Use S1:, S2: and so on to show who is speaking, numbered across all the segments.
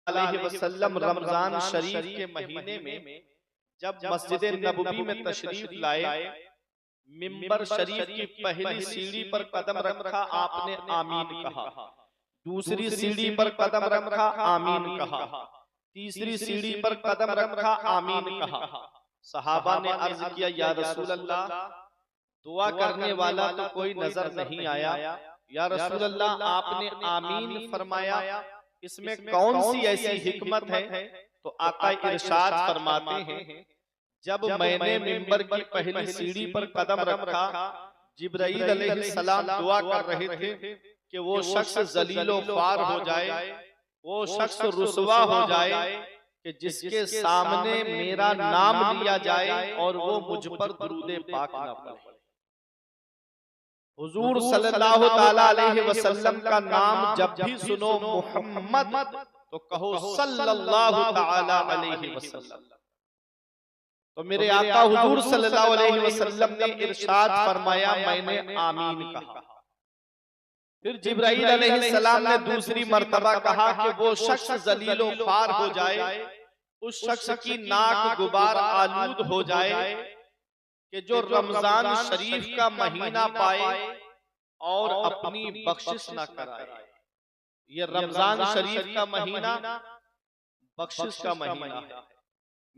S1: अलैहि वसल्लम रमजान शरीफ के महीने में जब मस्जिद नबवी में तशरीफ लाए, मिंबर शरीफ की पहली सीढ़ी पर कदम रखा, आपने आमीन कहा। दूसरी सीढ़ी पर कदम रखा, आमीन कहा। तीसरी सीढ़ी पर कदम रखा, आमीन कहा। सहाबा ने अर्ज किया, या रसूल अल्लाह, दुआ करने वाला तो कोई नजर नहीं आया। या रसूल अल्लाह, आपने आमीन फरमाया, इसमें कौन सी ऐसी हिकमत है? तो आका इरशाद फरमाते हैं, जब मैंने मिंबर की पहली सीढ़ी पर कदम रखा, जिब्राईल अलैहिस्सलाम दुआ कर रहे थे कि वो शख्स जलीलो ख्वार हो जाए, वो शख्स रुसवा हो जाए कि जिसके सामने मेरा नाम लिया जाए और वो मुझ पर दुरूद पाक ना पढ़े। हुजूर सल्लल्लाहु ताला अलैहि वसल्लम का नाम जब भी सुनो मोहम्मद, तो कहो सल्लल्लाहु ताला अलैहि वसल्लम। तो मेरे आका हुजूर सल्लल्लाहु अलैहि वसल्लम ने इरशाद फरमाया, मैंने आमीन कहा। फिर जिब्राईल अलैहिस्सलाम ने दूसरी मर्तबा कहा कि वो शख्स जलीलो ख्वार हो जाए, उस शख्स की नाक गुबार आलूद हो जाए कि जो रमजान शरीफ का महीना पाए और अपनी बख्शिश ना कराए। ये रमजान शरीफ का महीना बख्शिश का महीना है।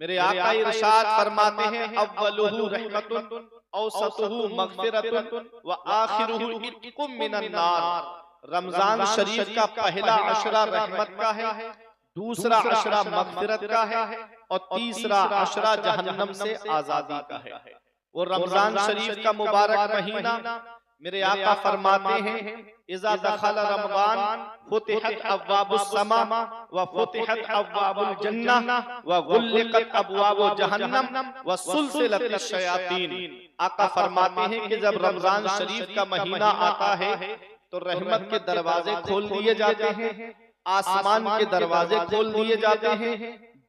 S1: मेरे आका इरशाद फरमाते हैं, अव्वलुहु रहमतुन औसतुहु मगफिरतुन व आखिरुहु इत्कुम मिनन नार। रमजान शरीफ का पहला अशरा रहमत का है, दूसरा अशरा मगफिरत का है और तीसरा अशरा जहन्नम से आजादी का है। वो रमजान शरीफ का मुबारक महीना मेरे आका फरमाते हैं, इज़ा दखल रमज़ान फुतिहत अब्वाबुस समा व फुतिहत अब्वाबुल जन्नह व गुल्लिकत अब्वाबु जहन्नम व सुलसिलतिश शयातीन। आका फरमाते हैं कि जब रमजान शरीफ का महीना आता है तो रहमत के दरवाजे खोल दिए जाते हैं, आसमान के दरवाजे खोल दिए जाते हैं,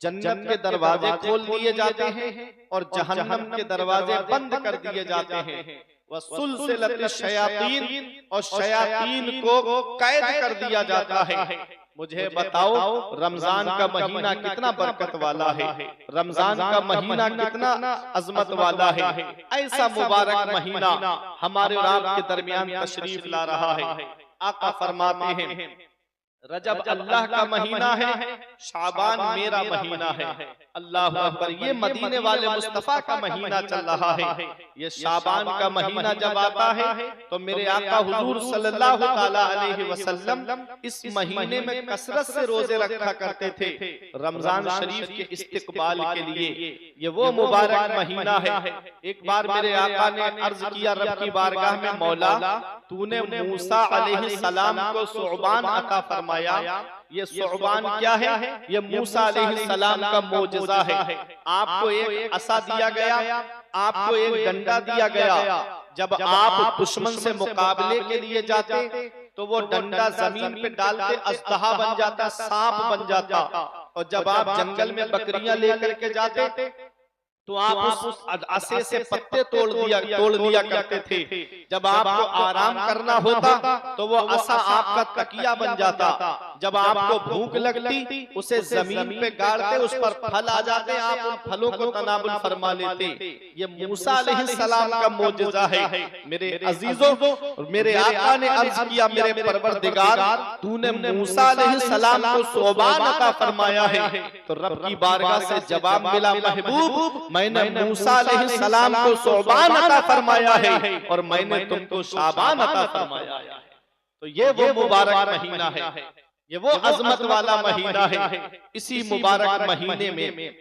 S1: जन्नत के दरवाजे खोल दिए जाते हैं और जहन्नम के दरवाजे बंद कर दिए जाते हैं। वसुलसिलतिश शयातीन, और शयातीन को कैद कर दिया जाता है। मुझे बताओ, रमजान का महीना कितना बरकत वाला है, रमजान का महीना कितना अजमत वाला है। ऐसा मुबारक महीना हमारे और आपके दरमियान तशरीफ ला रहा है। आका फरमाते हैं, रजब अल्लाह का महीना है, शाबान मेरा महीना है। अल्लाह अकबर, ये मदीने वाले मुस्तफा का महीना चल रहा है। ये शाबान का महीना जब आता है तो मेरे आका हुजूर सल्लल्लाहु ताला अलैहि वसल्लम इस महीने में कसरत से रोजे रखा करते थे रमजान शरीफ के इस्तिकबाल के लिए। ये वो मुबारक महीना है। एक बार मेरे आका ने अर्ज किया रब की बारगाह में, मौला तूने मूसा अलैहिस्सलाम को सुअबान अता फरमाया। ये सुअबान क्या है? ये मूसा अलैहिस्सलाम का मोजज़ा है। आपको एक असा दिया गया, आपको एक डंडा दिया गया। जब आप दुश्मन से मुकाबले के लिए जाते तो वो डंडा जमीन पे डालते अजदहा बन जाता, सांप बन जाता। और जब आप जंगल में बकरियां लेकर के जाते तो आप उस असे से पत्ते तोड़ दिया करते थे। जब आपको आराम करना होता तो वो असा आपका तकिया बन जाता। जब आपको भूख लगती उसे जमीन पे गाड़ते, उस पर फल आ जाते, आप उन फलों को तनाबुल फरमा लेते। ये मूसा अलैहिस्सलाम का मोजज़ा है। मेरे अजीजों, मेरे आका ने अर्ज किया, मेरे परवरदिगार तूने मूसा अलैहिस्सलाम को सुअबान अता फरमाया है। तो रब की बारगाह से जवाब मिला, महबूब मैंने मूसा अलैहिस्सलाम को सुअबान अता फरमाया है और मैंने तुमको शाबान अता फरमाया है। तो ये वो मुबारक महीना है, ये वो अजमत वाला महीना है। इसी मुबारक महीने में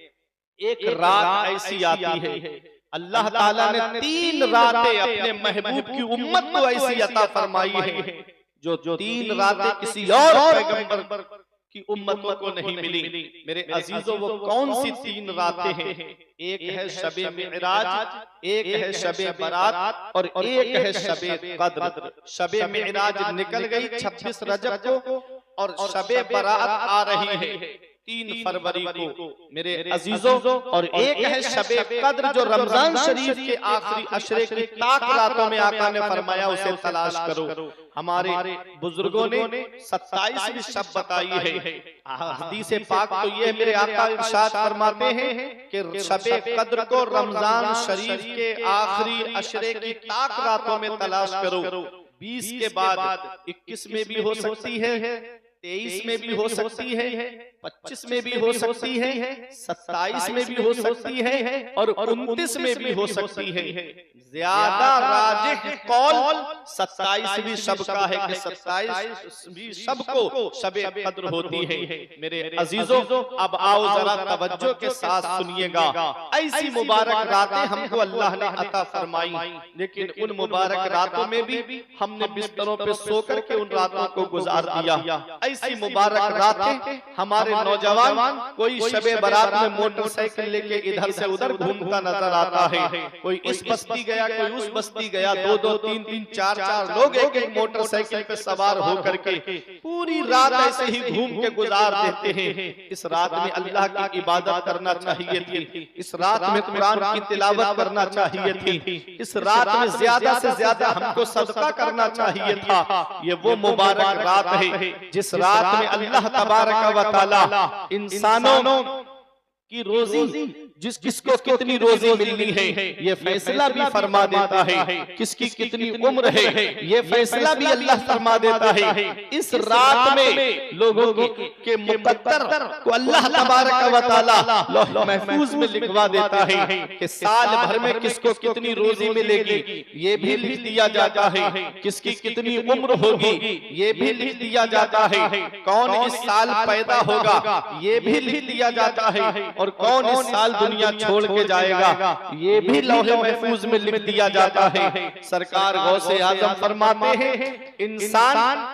S1: एक रात ऐसी आती है, अल्लाह ताला ने 3 रातें अपने महबूब की उम्मत को ऐसी अता फरमाई है जो 3 रातें किसी और पैगंबर की उम्मतों को नहीं मिली। मेरे अजीजों, वो कौन सी 3 रातें हैं? एक है शबे मिअराज, एक है शबे बारात और एक है शबे कद्र। शबे मिअराज निकल गई 26 रजब को और शबे बारात आ रही है 3 फरवरी को मेरे अजीजों। और एक है शबे कद्र जो रमजान शरीफ के आखिरी अशरे की ताक रातों में आका ने फरमाया उसे तलाश करो। हमारे बुजुर्गों ने 27वीं शब बताई है। हदीस पाक तो ये मेरे आका इरशाद फरमाते हैं कि शबे कद्र को रमजान शरीफ के आखिरी अशरे की ताक रातों में तलाश करो। 20 के बाद 21 में भी हो सकती है, 23 में भी हो सकती है, 25 में भी हो सकती है, 27 में भी हो सकती है और 29 में भी हो सकती है। ज्यादा राजिह कौल 27वीं शब का है कि 27वीं शब को शबे कद्र होती है। मेरे अजीजों, अब आओ जरा तवज्जो के साथ सुनिएगा। ऐसी मुबारक रातें हमको अल्लाह ने अता फरमाई, लेकिन उन मुबारक रातों में भी हमने बिस्तरों पे सोकर के उन रातों को गुजार दिया। ऐसी मुबारक रातें हमारे नौजवान कोई शबे बारात में मोटरसाइकिल लेके इधर से उधर घूमता नजर आता है। कोई इस बस्ती गया, कोई उस बस्ती गया, 2-2, 3-3, 4-4 लोग एक मोटरसाइकिल पे सवार होकर के पूरी रात ऐसे ही घूम के गुजार देते हैं। इस रात में अल्लाह की इबादत करना चाहिए थी, इस रात में कुरान की तिलावत करना चाहिए थी, इस रात में ज्यादा से ज्यादा हमको सदका करना चाहिए था। ये वो मुबारक रात है जिस रात में अल्लाह तबारक व तआला इंसानों की रोजी, जिस किसको कितनी रोजी मिलनी है ये फैसला भी फरमा देता है, किसकी कितनी उम्र है ये फैसला भी अल्लाह फरमा देता है। इस रात में लोगों के मुकद्दर को अल्लाह तबारक व तआला लौह महफूज में लिखवा देता है कि साल भर में किसको कितनी रोजी मिलेगी ये भी लिख दिया जाता है, किसकी कितनी उम्र होगी ये भी लिख दिया जाता है, कौन इस साल पैदा होगा ये भी लिख दिया जाता है, और कौन इस साल दुनिया छोड़ के जाएगा ये भी लौहे महफूज में लिख दिया जाता है। सरकार गौसे आजम फरमाते हैं इंसान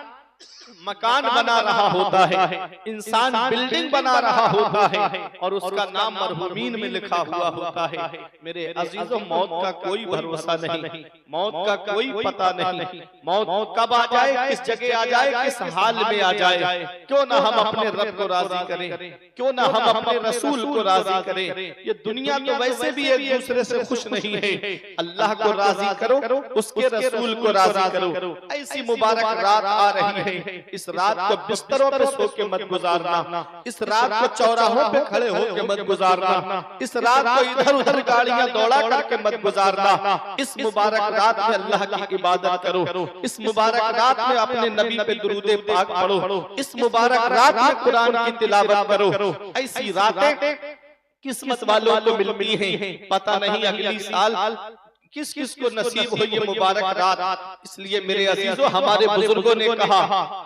S1: मकान बना रहा होता है, इंसान बिल्डिंग बना रहा होता है और उसका नाम मरहूमीन में लिखा हुआ होता है। मेरे अजीजों, मौत का कोई भरोसा नहीं, मौत का कोई पता नहीं, मौत कब आ जाए, किस जगह आ जाए, किस हाल में आ जाए। क्यों ना हम अपने रब को राजी करें, क्यों ना हम अपने रसूल को राजी करें। ये दुनिया तो वैसे भी एक दूसरे से खुश नहीं है, अल्लाह को राजी करो, उसके रसूल को राजी करो। ऐसी मुबारक रात आ रही है, इस रात को बिस्तरों पे सो के मत गुजारना, इस रात को चौराहों पे खड़े होके मत गुजारना, इस रात को इधर उधर गाड़ियां दौड़ा करके मत गुजारना। इस मुबारक रात में अल्लाह की इबादत करो, इस मुबारक रात में अपने नबी पे दुरूद पाक पढ़ो, इस मुबारक रात में कुरान की तिलावत करो। ऐसी रातें किस्मत वालों को मिलती हैं, पता नहीं अगली साल किस किस को नसीब हो ये मुबारक रात। इसलिए मेरे अजीजों, हमारे बुजुर्गों ने कहा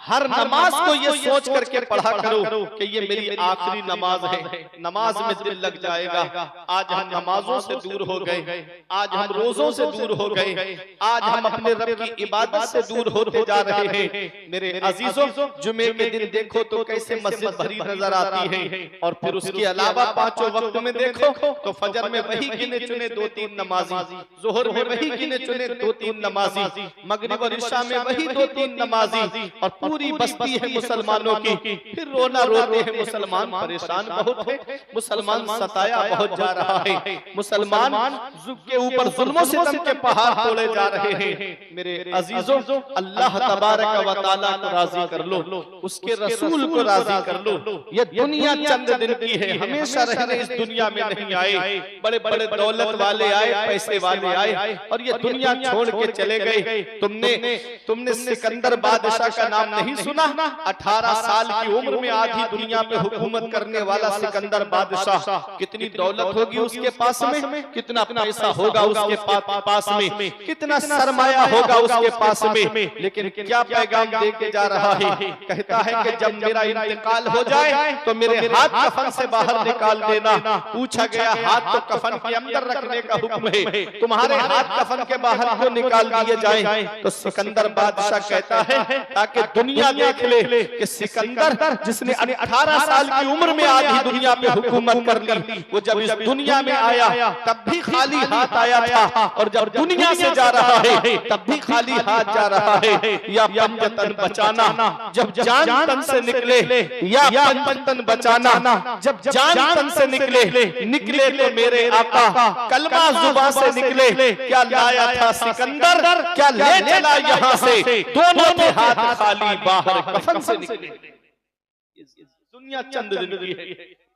S1: हर नमाज को ये सोच करके पढ़ा करो कि ये मेरी आखिरी नमाज है, नमाज में दिल लग जाएगा। आज हम नमाजों से दूर हो गए, आज हम रोजों से दूर हो गए, आज हम अपने रब की इबादत से दूर होते जा रहे हैं। मेरे अजीजों, जुमे के दिन देखो तो कैसे मस्जिद भरी नजर आती है, और फिर उसके अलावा पांचों वक्त में देखो तो फजर में वही गिने चुने 2-3 नमाजी, जोहर में वही गिने चुने 2-3 नमाजी, मगरिब और इशा में वही 2-3 नमाजी, और पूरी बस्ती है मुसलमानों की। फिर रोना रोते हैं मुसलमान, परेशान बहुत है, मुसलमान सताया बहुत जा रहा है, मुसलमान के ऊपर जुल्मों से सितम के पहाड़ तोड़े जा रहे हैं। मेरे अजीजों, अल्लाह तबारक व तआला को राजी कर लो, उसके रसूल को राजी कर लो। ये दुनिया चंद दिन की है, हमेशा रहने इस दुनिया में नहीं आए। बड़े बड़े दौलत वाले आए, पैसे वाले आए और ये दुनिया छोड़ के चले गए। तुमने सिकंदर बादशाह का नाम नहीं सुना? 18 साल की उम्र में आधी दुनिया पे हुकूमत करने वाला सिकंदर बादशाह। कितनी दौलत होगी उसके पास में, कितना पैसा होगा उसके पास में, कितना सरमाया होगा उसके पास में, लेकिन क्या पैगाम दे के जा रहा है? कहता है कि जब मेरा इंतकाल हो जाए तो मेरे हाथ कफन से बाहर निकाल देना। पूछा गया, हाथ तो कफन के अंदर रखने का हुक्म है, तुम्हारे हाथ कफन के बाहर क्यों निकाल दिए जाएं? तो सिकंदर बादशाह कहता है ताकि दुनिया देख ले कि सिकंदर जिसने 18 साल की उम्र में आधी दुनिया पे हुकूमत कर ली, वो जब इस दुनिया में आया तब भी खाली हाथ आया था, और जब दुनिया से जा रहा है तब भी खाली हाथ जा रहा है। या पंजतन बचाना, जब जान तन से निकले, या पंजतन बचाना, जब जान तन से निकले तो मेरे आका कलमा जुबान से निकले क्या लाया था सिकंदर, क्या ले चला यहाँ से, दोनों के हाथ खाली बाहर कफन से निकले। दुनिया चंद दिन की है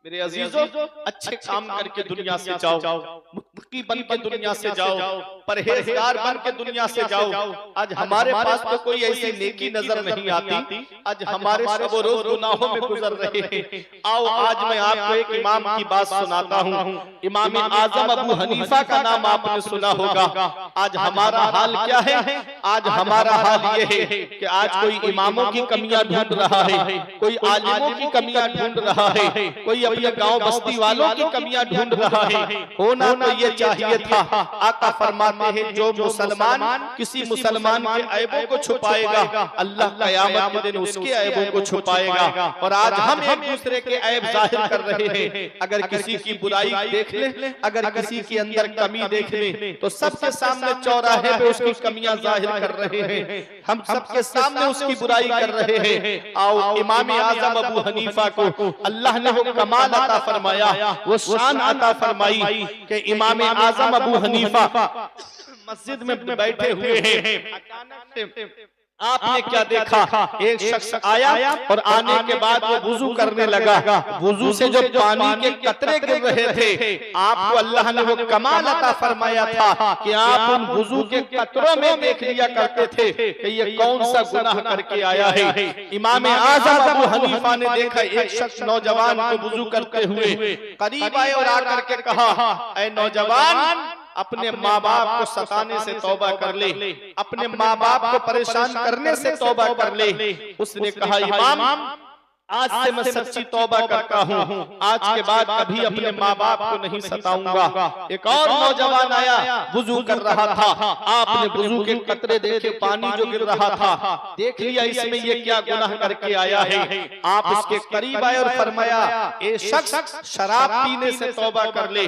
S1: मेरे अजीजों, अच्छे काम करके दुनिया से जाओ, मुत्तकी बन के दुनिया से जाओ, परहेजगार बन के दुनिया से जाओ। आज हमारे पास तो कोई ऐसी नेकी नजर नहीं आती, आज हमारे सब रोज गुनाहों में गुजर रहे हैं। आओ आज मैं आपको एक इमाम की बात सुनाता हूँ। इमाम आजम अबू हनीफा का नाम आपने सुना होगा। आज हमारा हाल क्या है? आज हमारा हाल ये है कि आज कोई इमामों की कमियां ढूंढ रहा है, कोई आलिमों की कमियां ढूंढ रहा है, कोई अपने गांव बस्ती वालों की कमियां ढूंढ रहा है। होना तो ये चाहिए था। आका फरमाते हैं जो मुसलमान किसी मुसलमान के ऐबों को छुपाएगा, अल्लाह क़यामत के दिन उसके ऐबों को छुपाएगा। और आज हम एक दूसरे के ऐब जाहिर कर रहे हैं। अगर किसी की बुराई देख ले, अगर किसी के अंदर कमी देख ले, तो सबके सामने चौराहे पे उसकी कमियां जाहिर कर रहे हैं, हम सबके सामने उसकी बुराई कर रहे हैं। आओ इमाम आजम अबू हनीफा को अल्लाह ने वो कमाल अता फरमाया, वो शान अता फरमाई कि इमाम आजम अबू हनीफा मस्जिद में बैठे हुए हैं। अचानक से आपने क्या देखा? एक शख्स आया और आने के बाद वो वुजू करने लगा। वुजू से जो पानी के कतरे गिर रहे थे, आपको अल्लाह ने वो कमाल अता फरमाया था कि आप उन वुजू के कतरों में देख लिया करते थे कि ये कौन सा गुनाह करके आया है। इमाम आज़म अबू हनीफा ने देखा एक शख्स नौजवान को वुजू करते हुए करीब आए और आकर के कहा, ऐ नौजवान, अपने माँ बाप को सताने से तौबा कर ले, अपने माँ बाप को परेशान करने से तौबा कर ले। उसने कहा, इमाम आज से मैं सच्ची तौबा करता हूँ, आज के बाद कभी अपने माँ बाप को नहीं सताऊंगा। एक और नौजवान आया, वुजू कर रहा था। आपने वुजू के कतरे देखे, पानी जो गिर रहा था, देख लिया इसमें ये क्या गुनाह करके आया है। आप उसके करीब आए और फरमाया, ए शख्स, शराब पीने से तौबा कर ले।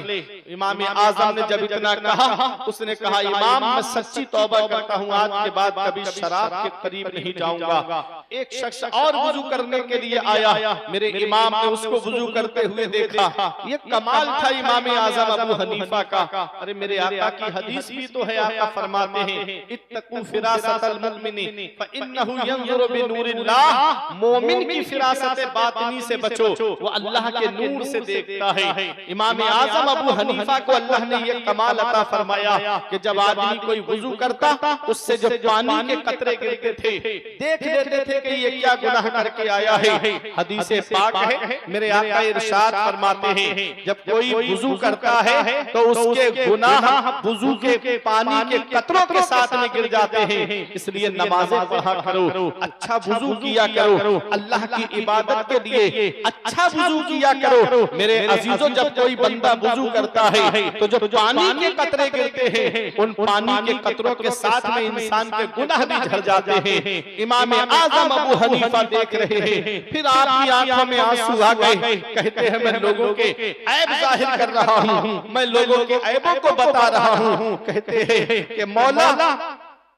S1: इमाम आजम ने जब इतना कहा, उसने कहा, इमाम मैं सच्ची तौबा करता हूँ, आज के बाद कभी शराब के करीब नहीं जाऊंगा। एक शख्स और वुजू करने के लिए आया, मेरे इमाम ने उसको वुजू करते हुए देखा। ये कमाल था इमाम आज़म अबू हनीफा का। अरे मेरे आका की हदीस भी तो है, आका फरमाते हैं, इत्तकू फिरासतल मुमिनी फइन्नहु यंजुरु बिनूरिल्लाह। मोमिन की फिरासत बातिनी से बचो, वो अल्लाह के नूर से देखता है। इमाम आज़म अबू हनीफा को अल्लाह ने ये कमाल अता फरमाया कि जब आदमी कोई वुजू करता, उससे जो पानी के कतरे गिरते थे, देख लेते थे कि ये क्या गुनाह करके आया है। हदीस पाक है, मेरे आका इरशाद फरमाते हैं, जब कोई वुजू करता है तो उसके गुनाह वुजू के पानी के कतरों के साथ में गिर जाते हैं। इसलिए नमाजें पढ़ा करो, अच्छा वुजू किया करो, अल्लाह की इबादत के लिए अच्छा वुजू किया करो। मेरे अजीजों, जब कोई बंदा वुजू करता है तो जो पानी के कतरे गिरते हैं, उन पानी के कतरों के साथ में इंसान के गुनाह भी झड़ जाते हैं। इमाम आज़म अबू हनीफा देख रहे हैं, फिर आपकी आंखों में आंसू आ गए। कहते हैं, मैं लोगों के ऐब जाहिर कर रहा हूँ, मैं लोगों के ऐबों को बता रहा हूँ। कहते हैं कि मौला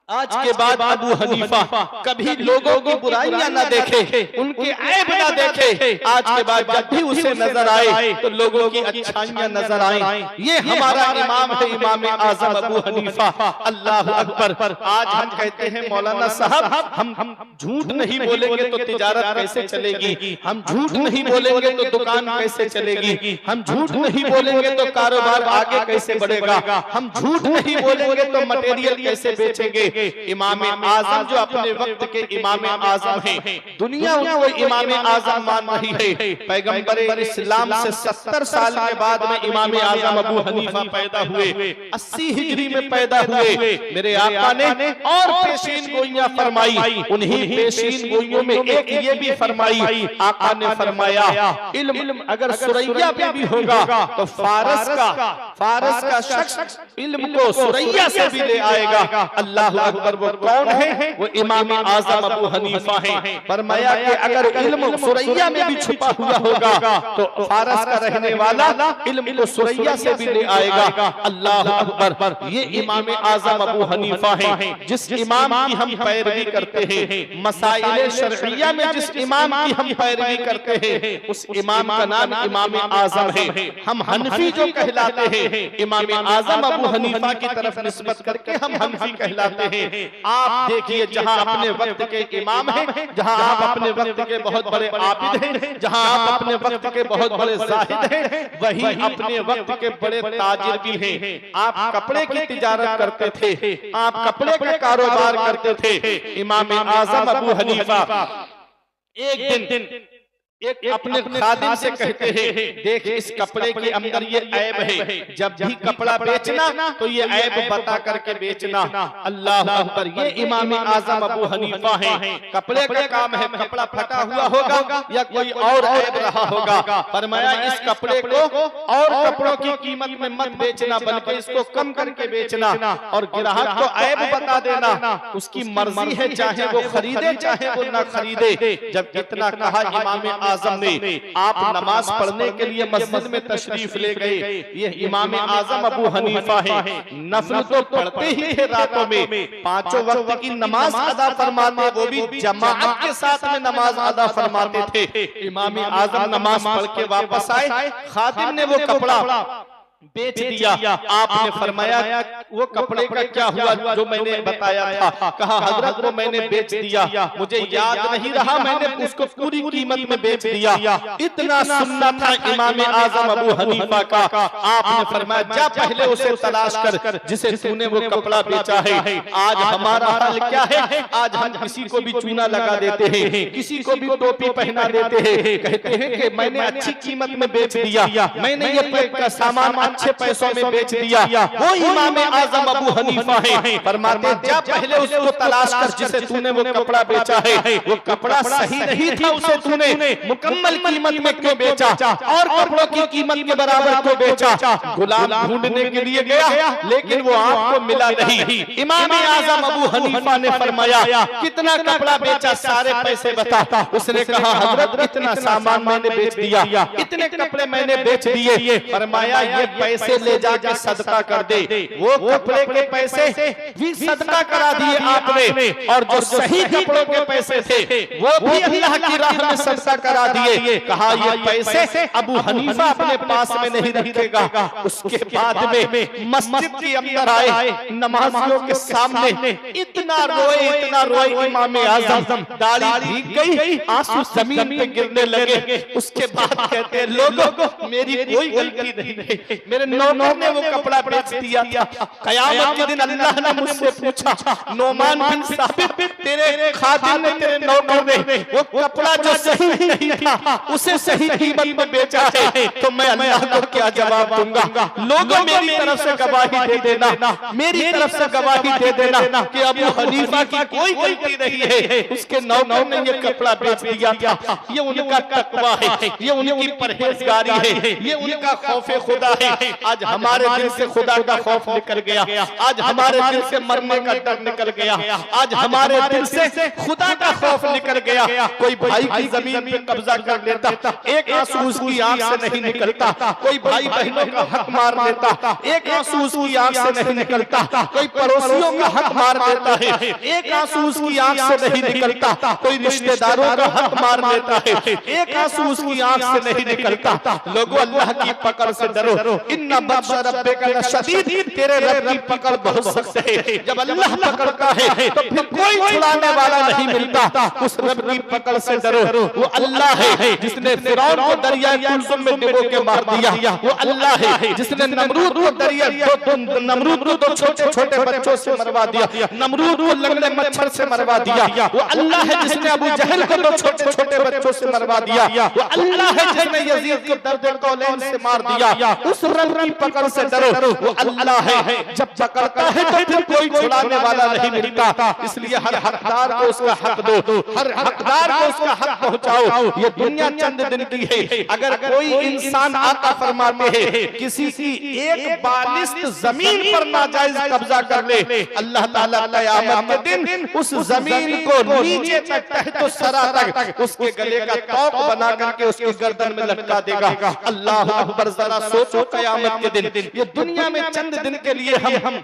S1: आज के बाद अबू हनीफा कभी लोगों की बुराइयां न देखे, उनके ऐब न देखे। आज के बाद जब भी उसे नजर आए तो लोगों की अच्छाइयां नजर आए। ये हमारा इमाम है, इमाम आज़म अबू हनीफा। अल्लाह अकबर। आज हम कहते हैं, मौलाना साहब, हम झूठ नहीं बोलेंगे तो तिजारत कैसे चलेगी, हम झूठ नहीं बोलेंगे तो दुकान कैसे चलेगी, हम झूठ नहीं बोलेंगे तो कारोबार आगे कैसे बढ़ेगा, हम झूठ नहीं बोलेंगे तो मटेरियल कैसे बेचेंगे। इमाम आज़म जो अपने वक्त के इमाम आज़म हैं, दुनिया उनको इमाम आज़म मान रही है। पैगंबर इस्लाम से 70 साल के बाद में इमाम आज़म अबू हनीफा पैदा हुए, 80 हिजरी में पैदा हुए। मेरे आका ने और पेशीन गोइयां फरमाई, उन्हीं पेशीन गोइयों में एक ये भी फरमाई, आका ने फरमाया, इल्म अगर सुरैया पे भी होगा तो फारस का शख्स इल्म को सुरैया से भी ले आएगा। अल्लाह अकबर वो कौन है? वो इमाम आजम अबू हनीफा है। फरमाया कि अगर इल्म सुरैया में भी छुपा हुआ होगा तो फारस का रहने वाला इल्म को सुरैया से भी ले आएगा। अल्लाह अकबर। ये इमाम आजम अबू हनीफा है जिस इमाम की हम पैरवी करते हैं, मसाइल शरइया में जिस इमाम की हम पैरवी करते हैं उस इमाम का नाम इमाम आजम है। हम हनफी जो कहलाते हैं इमाम आजम अबू हनीफा की तरफ निस्बत करके हम हनफी कहलाते हैं। आप देखिए जहां अपने वक्त के इमाम हैं, जहां आप अपने वक्त के बहुत बड़े आबिद हैं, जहां आप अपने वक्त के बहुत बड़े जाहिद हैं, वही अपने वक्त के बड़े ताजिर भी हैं। आप कपड़े की तिजारत करते थे, आप कपड़े का कारोबार करते थे। इमाम आजम अबू हनीफा एक दिन एक अपने खादिम से कहते हैं, देख इस कपड़े के अंदर ये ऐब है, जब भी कपड़ा बेचना तो ये ऐब बता करके बेचना। अल्लाह अकबर। ये इमाम आजम अबू हनीफा है। कपड़े का काम है, कपड़ा फटा हुआ होगा या कोई और ऐब रहा होगा, फरमाया इस कपड़े को और कपड़ों की कीमत में मत बेचना बल्कि इसको कम करके बेचना और ग्राहक को ऐब बता देना। उसकी मर्जी है, चाहे वो खरीदे चाहे वो ना खरीदे। जब इतना कहा इमाम आजम ने, आप नमाज पढ़ने के लिए मस्जिद में तशरीफ ले गए। ये इमाम आजम अबू हनीफा है। नफल तो पढ़ते ही थे रातों में, पांचों वक्त की नमाज अदा फरमाते, वो भी जमाअत के साथ में नमाज अदा फरमाते थे। इमाम आजम नमाज पढ़ के वापस आए, खादिम ने वो कपड़ा बेच दिया। आपने फरमाया वो कपड़े का क्या हुआ जो मैंने बताया था? कहा हजरत वो मैंने बेच दिया, मुझे याद नहीं रहा, मैंने उसको पूरी कीमत में बेच दिया। इतना सुनना था इमाम आजम अबू हनीफा का। आपने फरमाया जा पहले उसे तलाश कर जिसे तूने वो कपड़ा बेचा है। आज हमारा हाल क्या है? आज हम किसी को भी चूना लगा देते हैं, किसी को भी टोपी पहना देते हैं, कहते हैं कि मैंने अच्छी कीमत में बेच दिया, मैंने ये सामान अच्छे पैसों में बेच दिया। वो इमाम आजम अबू हनीफा है। फरमाते जा पहले उसको तलाश कर जिसे तूने वो कपड़ा बेचा है। वो कपड़ा सही नहीं था, उसे तूने मुकम्मल कीमत में क्यों बेचा और कपड़ों की कीमत के बराबर क्यों बेचा? गुलाम ढूंढने के लिए गया लेकिन वो आपको मिला नहीं। इमाम आजम अबू हनीफा ने फरमाया कितना कपड़ा बेचा, सारे पैसे बता। उसने कहा हजरत इतना सामान मैंने बेच दिया, इतने कपड़े मैंने बेच दिए। फरमाया ये पैसे ले जाके सदका कर दे। वो कपड़े के पैसे भी सदका करा दिए आपने, और जो सही कपड़ों के पैसे थे वो भी अल्लाह की राह में सदका करा दिए। कहा ये पैसे अबू हनीफा अपने पास में नहीं रखेगा। उसके बाद में मस्जिद के अंदर आए, नमाजियों के सामने इतना रोए इमाम आजम, दाढ़ी भीग गई, आंसू जमीन पे गिरने लगे। उसके बाद कहते हैं लोगों मेरी कोई गलती नहीं, मेरे नौकर ने वो कपड़ा बेच दिया था। कयामत के दिन अल्लाह ने मुझसे पूछा नोमान बिन साबित तेरे खादिम ने, तेरे नौकर ने वो कपड़ा जो सही नहीं था उसे सही कीमत में बेचा है, तो मैं अल्लाह को क्या जवाब दूंगा? लोगों मेरी तरफ से गवाही दे देना, मेरी तरफ से गवाही दे देना कि अबू हनीफा की कोई गलती नहीं है, उसके नौकर ने ये कपड़ा बेच दिया था। ये उनका तकवा है, ये उनकी परहेजगारी है, ये उनका खौफे खुदा है। आज हमारे दिल से खुदा का खौफ निकल गया, आज हमारे दिल से मरने का डर निकल गया, आज हमारे दिल से खुदा का खौफ निकल गया। कोई भाई की जमीन पे कब्जा कर लेता, एक आंसू उसकी आंख से नहीं निकलता। कोई भाई बहनों का हक मार लेता, एक आंसू उसकी आंख से नहीं निकलता। कोई पड़ोसियों का हक मार देता है, एक आंसू उसकी आंख से नहीं निकलता। कोई रिश्तेदारों का हक मार देता है, एक आंसू उसकी आंख से नहीं निकलता। लोगों अल्लाह की पकड़ से डरो, इन्ना बत्शा रब्बिका लशदीद, तेरे रब की पकड़ बहुत सख्त है। जब अल्लाह पकड़ता है तो फिर कोई छुड़ाने वाला नहीं मिलता। उस रब की पकड़ से डरो। वो अल्लाह है जिसने फिरौन को दरिया कुलसुम में डुबो के मार दिया। वो अल्लाह है जिसने नमरूद को नमरूद को दो छोटे छोटे बच्चों से मरवा दिया, नमरूद को लंगड़े मच्छर से मरवा दिया। वो अल्लाह है जिसने अबू जहल को दो छोटे छोटे बच्चों से मरवा दिया। वो अल्लाह है जिसने यजीद को दर्द कौलैन से मार दिया, उस रब की पकड़ से डरो, वो अल्लाह है, जब पकड़ता है तो फिर कोई छुड़ाने वाला नहीं मिलता। इसलिए हर हकदार को उसका हक दो, हर हकदार को उसका हक पहुंचाओ। ये दुनिया चंद दिन की है। अगर कोई इंसान आका फरमाते हैं किसी की एक बालिस्त जमीन पर नाजायज कब्जा कर ले, अल्लाह ताला क़यामत के दिन उस जमीन को नीचे तक तो सरा तक उसके गले का तौक बना करके उसकी गर्दन में लटका देगा। अल्लाह अकबर, जरा सोचो क़यामत के दिन, ये दुनिया में चंद दिन के लिए हम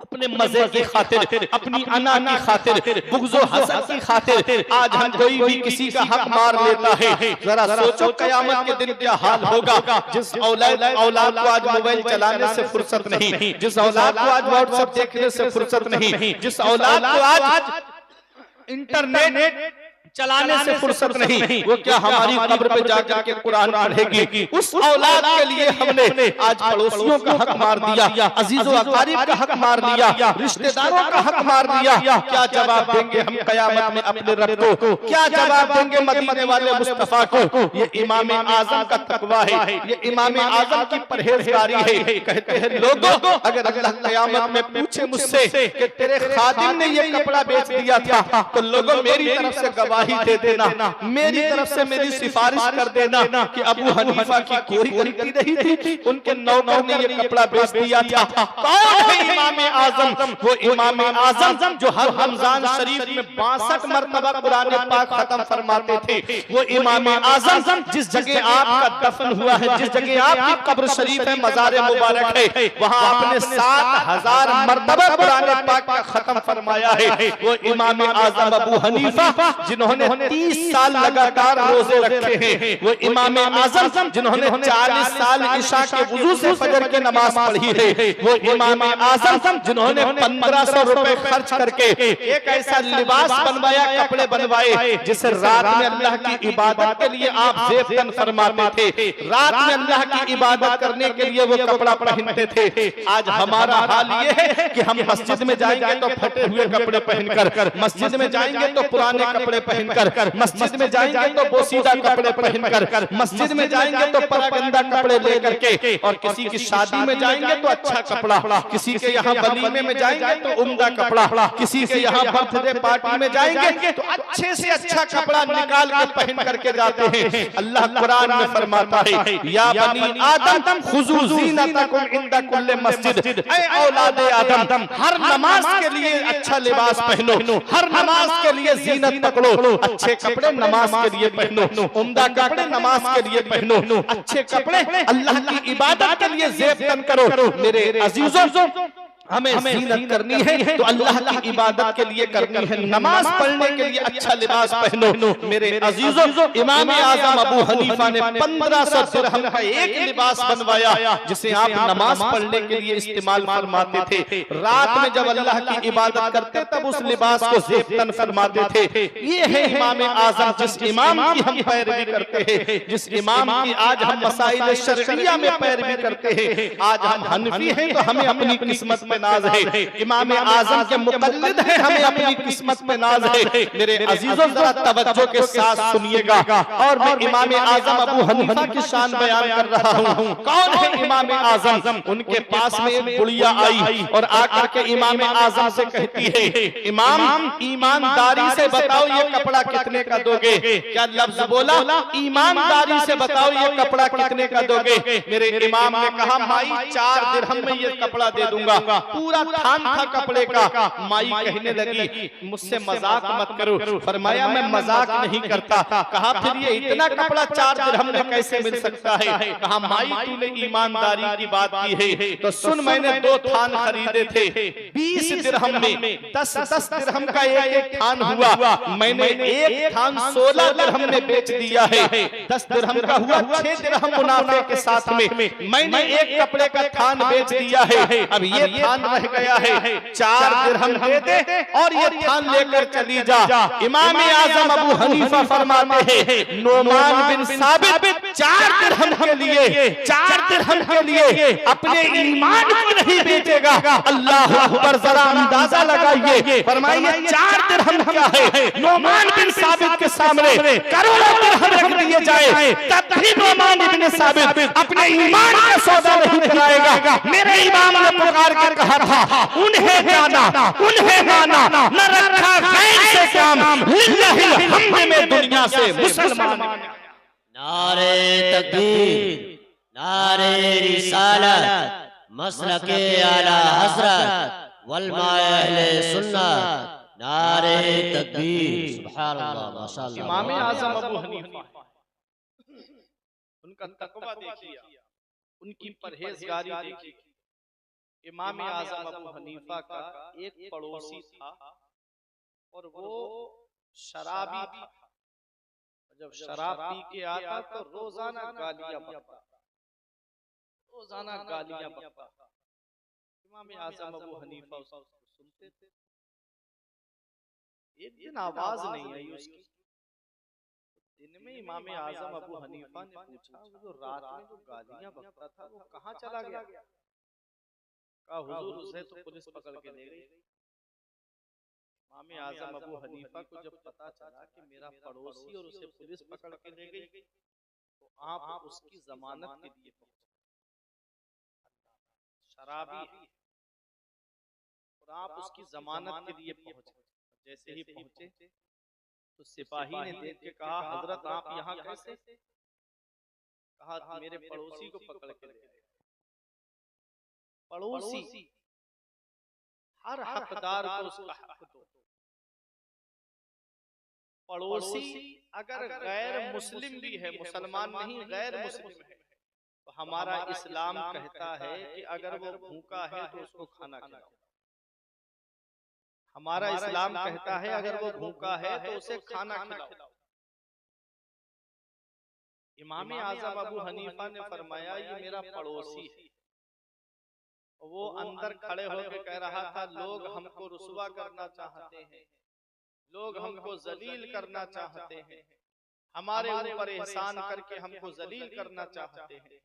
S1: अपने मजे की खातिर, अपनी अना की खातिर, बुग़्ज़ो हसद की खातिर आज हम कोई भी किसी का हक मार लेता है। जरा सोचो क़यामत के दिन क्या हाल होगा। जिस औलाद को आज मोबाइल चलाने से फुर्सत नहीं, जिस औलाद को आज व्हाट्सएप देखने से फुर्सत नहीं, जिस औलाद को आज इंटरनेट चलाने से फुर्सत नहीं, वो क्या हमारी कब्र पे जाकर के कुरान पढ़ेगी। उस औलाद के लिए हमने आज पड़ोसियों का हक मार दिया, अजीजों अकारीब का हक मार दिया, रिश्तेदारों का हक मार दिया। क्या जवाब देंगे हम क़यामत में अपने रब को? क्या जवाब देंगे मदीने वाले मुस्तफा को? ये इमाम आज़म का तकवा है, ये इमाम आज़म की परहेजगारी है। कहते हैं लोगों, अगर अल्लाह क़यामत में पूछे मुझसे कि तेरे खादिम ने ये कपड़ा बेच दिया था, तो लोगों मेरी तरफ से गवाही दे देना, मेरी तरफ से मेरी सिफारिश कर देना कि अबू हनीफा की कोई गलती नहीं थी, उनके नौकर ने ये कपड़ा बेच दिया था। कौन है इमाम आज़म? वो इमाम आज़म जो हर रमजान शरीफ में 62 मरतबा कुरान पाक खत्म फरमाते थे। वो इमाम आज़म जिस जगह आपका दफन हुआ है, जिस जगह आपकी कब्र शरीफ है, मज़ार मुबारक है, वहां आपने 7000 मरतबा कुरान पाक का खत्म फरमाया है। वो इमाम आज़म अबू हनीफा जिन्होंने 30 साल लगातार रोजे रखे हैं, वो इमाम आज़म जिन्होंने 40 साल इशा के वुजू से फजर की नमाज पढ़ी है, वो इमाम आज़म जिन्होंने 1500 रुपए खर्च करके एक ऐसा लिबास बनवाया, कपड़े बनवाए जिसे रात में अल्लाह की इबादत के लिए आप ज़ेफ़तन फरमाते थे, रात में अल्लाह की इबादत करने के लिए वो कपड़ा पहनते थे। आज हमारा हाल ये है कि हम मस्जिद में जाएंगे तो फटे हुए कपड़े पहनकर, मस्जिद में जाएंगे तो पुराने कपड़े पहनकर, मस्जिद में जाएंगे तो बोसीदा कपड़े पहनकर, मस्जिद में जाएंगे तो परागंदा कपड़े लेकर के, और किसी की शादी में जाएंगे तो अच्छा कपड़ा, किसी के यहाँ वलीमे में जाएंगे तो उम्दा कपड़ा, किसी के यहाँ बर्थडे पार्टी में जाएंगे तो अच्छे से अच्छा कपड़ा निकाल के पहन करके जाते हैं। अल्लाह कुरान में फरमाता है, या बनी आदम खुज़ू ज़ीनतकुम इंदा कुल्ले मस्जिद, ऐ औलाद आदम, हर नमाज के लिए अच्छा लिबास पहनो, हर नमाज के लिए ज़ीनत पकड़ो, अच्छे कपड़े नमाज के लिए पहनो, उम्दा कपड़े नमाज के लिए पहनो, अच्छे कपड़े अल्लाह की इबादत के लिए ज़ेफ़तन करो। मेरे अजीजों, हमें ज़ीनत करनी है तो अल्लाह की इबादत के लिए करनी है, नमाज पढ़ने के लिए अच्छा लिबास पहनो। मेरे अजीजों, इमाम आज़म अबू हनीफा ने 1500 दिरहम का एक लिबास बनवाया जिसे आप नमाज पढ़ने के लिए इस्तेमाल फरमाते थे। रात में जब अल्लाह की इबादत करते तब उस लिबास को ज़ेफ़तन फरमाते थे। ये है इमाम आज़म, जिस इमाम की हम पैरवी करते हैं, जिस इमाम की आज हम मसाइल शरइया में पैरवी करते हैं। आज हम हनफी हैं तो हमें अपनी किस्मत नाज है, इमाम आज़म के मुक़ल्लिद हैं, हमें अपनी किस्मत में नाज है। मेरे अजीजों, जरा तवज्जो के साथ सुनिएगा, और मैं इमाम आज़म अबू हनीफा की शान बयान कर रहा हूँ। कौन है इमाम आज़म? उनके पास में एक बुढ़िया आई और आकर के इमाम आज़म से कहती है, इमाम, ईमानदारी से बताओ ये कपड़ा कितने का दोगे? क्या लफ्ज बोला? ईमानदारी से बताओ ये कपड़ा कितने का दोगे? मेरे इमाम ने कहा, माई 4 दिरहम में ये कपड़ा दे दूंगा। पूरा थान था कपड़े का। माई कहने लगी, मुझसे मजाक मत करो। फरमाया, मैं मजाक नहीं करता। कहा, फिर ये इतना कपड़ा 4 दिरहम में कैसे मिल सकता है? कहा, माई तूने ईमानदारी की बात की है तो सुन, मैंने 2 थान खरीदे थे 20 दिरहम में, 10-10 दिरहम का एक थान हुआ। मैंने एक थान 16 दिरहम में बेच दिया है। 10 दिरहम का हुआ 6 दिरहम मुनाफे के साथ में मैंने एक कपड़े का थान बेच दिया है। अब ये थान रह गया है, 4 दिरहम दे दे और ये थान लेकर चली जा। इमाम आजम अबू हनीफा फरमाते हैं नोमान बिन साबित 4 दिरहम के लिए, 4 दिरहम के लिए अपने ईमान को नहीं बेचेगा। अल्लाह अकबर, जरा अंदाजा लगाइए, फरमाइए 4 दिरहम क्या है। नोमान बिन साबित के सामने करोड़ों दिरहम रख दिए जाए, तब भी नोमान इब्न साबित अपने ईमान का सौदा नहीं कराएगा। मेरे इमाम ने पुकार कर कहा था उन्हें जाना, उन्हें माना, न रखा गैर से काम, लिल्लाहिल हम्द में दुनिया से मुसलमान।
S2: नारे तकबीर, नारे रिसालत, मसलके आला हज़रत वल्मा अहले सुन्नत, नारे तकबीर, सुभान अल्लाह, माशाअल्लाह।
S1: इमाम आज़म अबू हनीफा, उनका तकवा देखिए, उनकी परहेजगारी देखिए। इमाम आज़म अबू हनीफा का एक पड़ोसी था और वो शराबी था। जब शराब पी के आता तो रोजाना गालियां बकता, रोजाना गालियां बकता। इमाम आज़म अबू हनीफा उसको सुनते थे। एक दिन आवाज नहीं आई उसकी। दिन में इमाम आज़म अबू हनीफा ने पूछा वो जो रात में जो गालियां बकता था वो कहाँ चला गया? कहा हुजूर उसे तो पुलिस पकड़ के ले गई। इमाम आज़म अबू हनीफा को जब पता चला कि मेरा पड़ोसी और उसे पुलिस पकड़ के ले गई तो आप उसकी जमानत के लिए पहुंचे। शराबी है और आप उसकी जमानत के लिए पहुंचे। जैसे ही पहुंचे तो सिपाही ने देख के कहा हजरत आप यहाँ कैसे? कहा मेरे पड़ोसी को पकड़ के ले गए। पड़ोसी हर हकदार को उसका हक दो। पड़ोसी अगर गैर मुस्लिम भी है, मुसलमान नहीं गैर मुस्लिम है, तो हमारा इस्लाम कहता है कि अगर वो भूखा है तो उसको खाना खिलाओ। हमारा इस्लाम कहता है अगर वो भूखा है तो उसे खाना खिलाओ। इमाम आज़म अबू हनीफा ने फरमाया ये मेरा पड़ोसी है। वो अंदर खड़े होकर कह रहा था लोग हमको रुसवा करना चाहते हैं, लोग हमको जलील करना चाहते हैं, हमारे ऊपर एहसान करके हमको जलील करना चाहते हैं।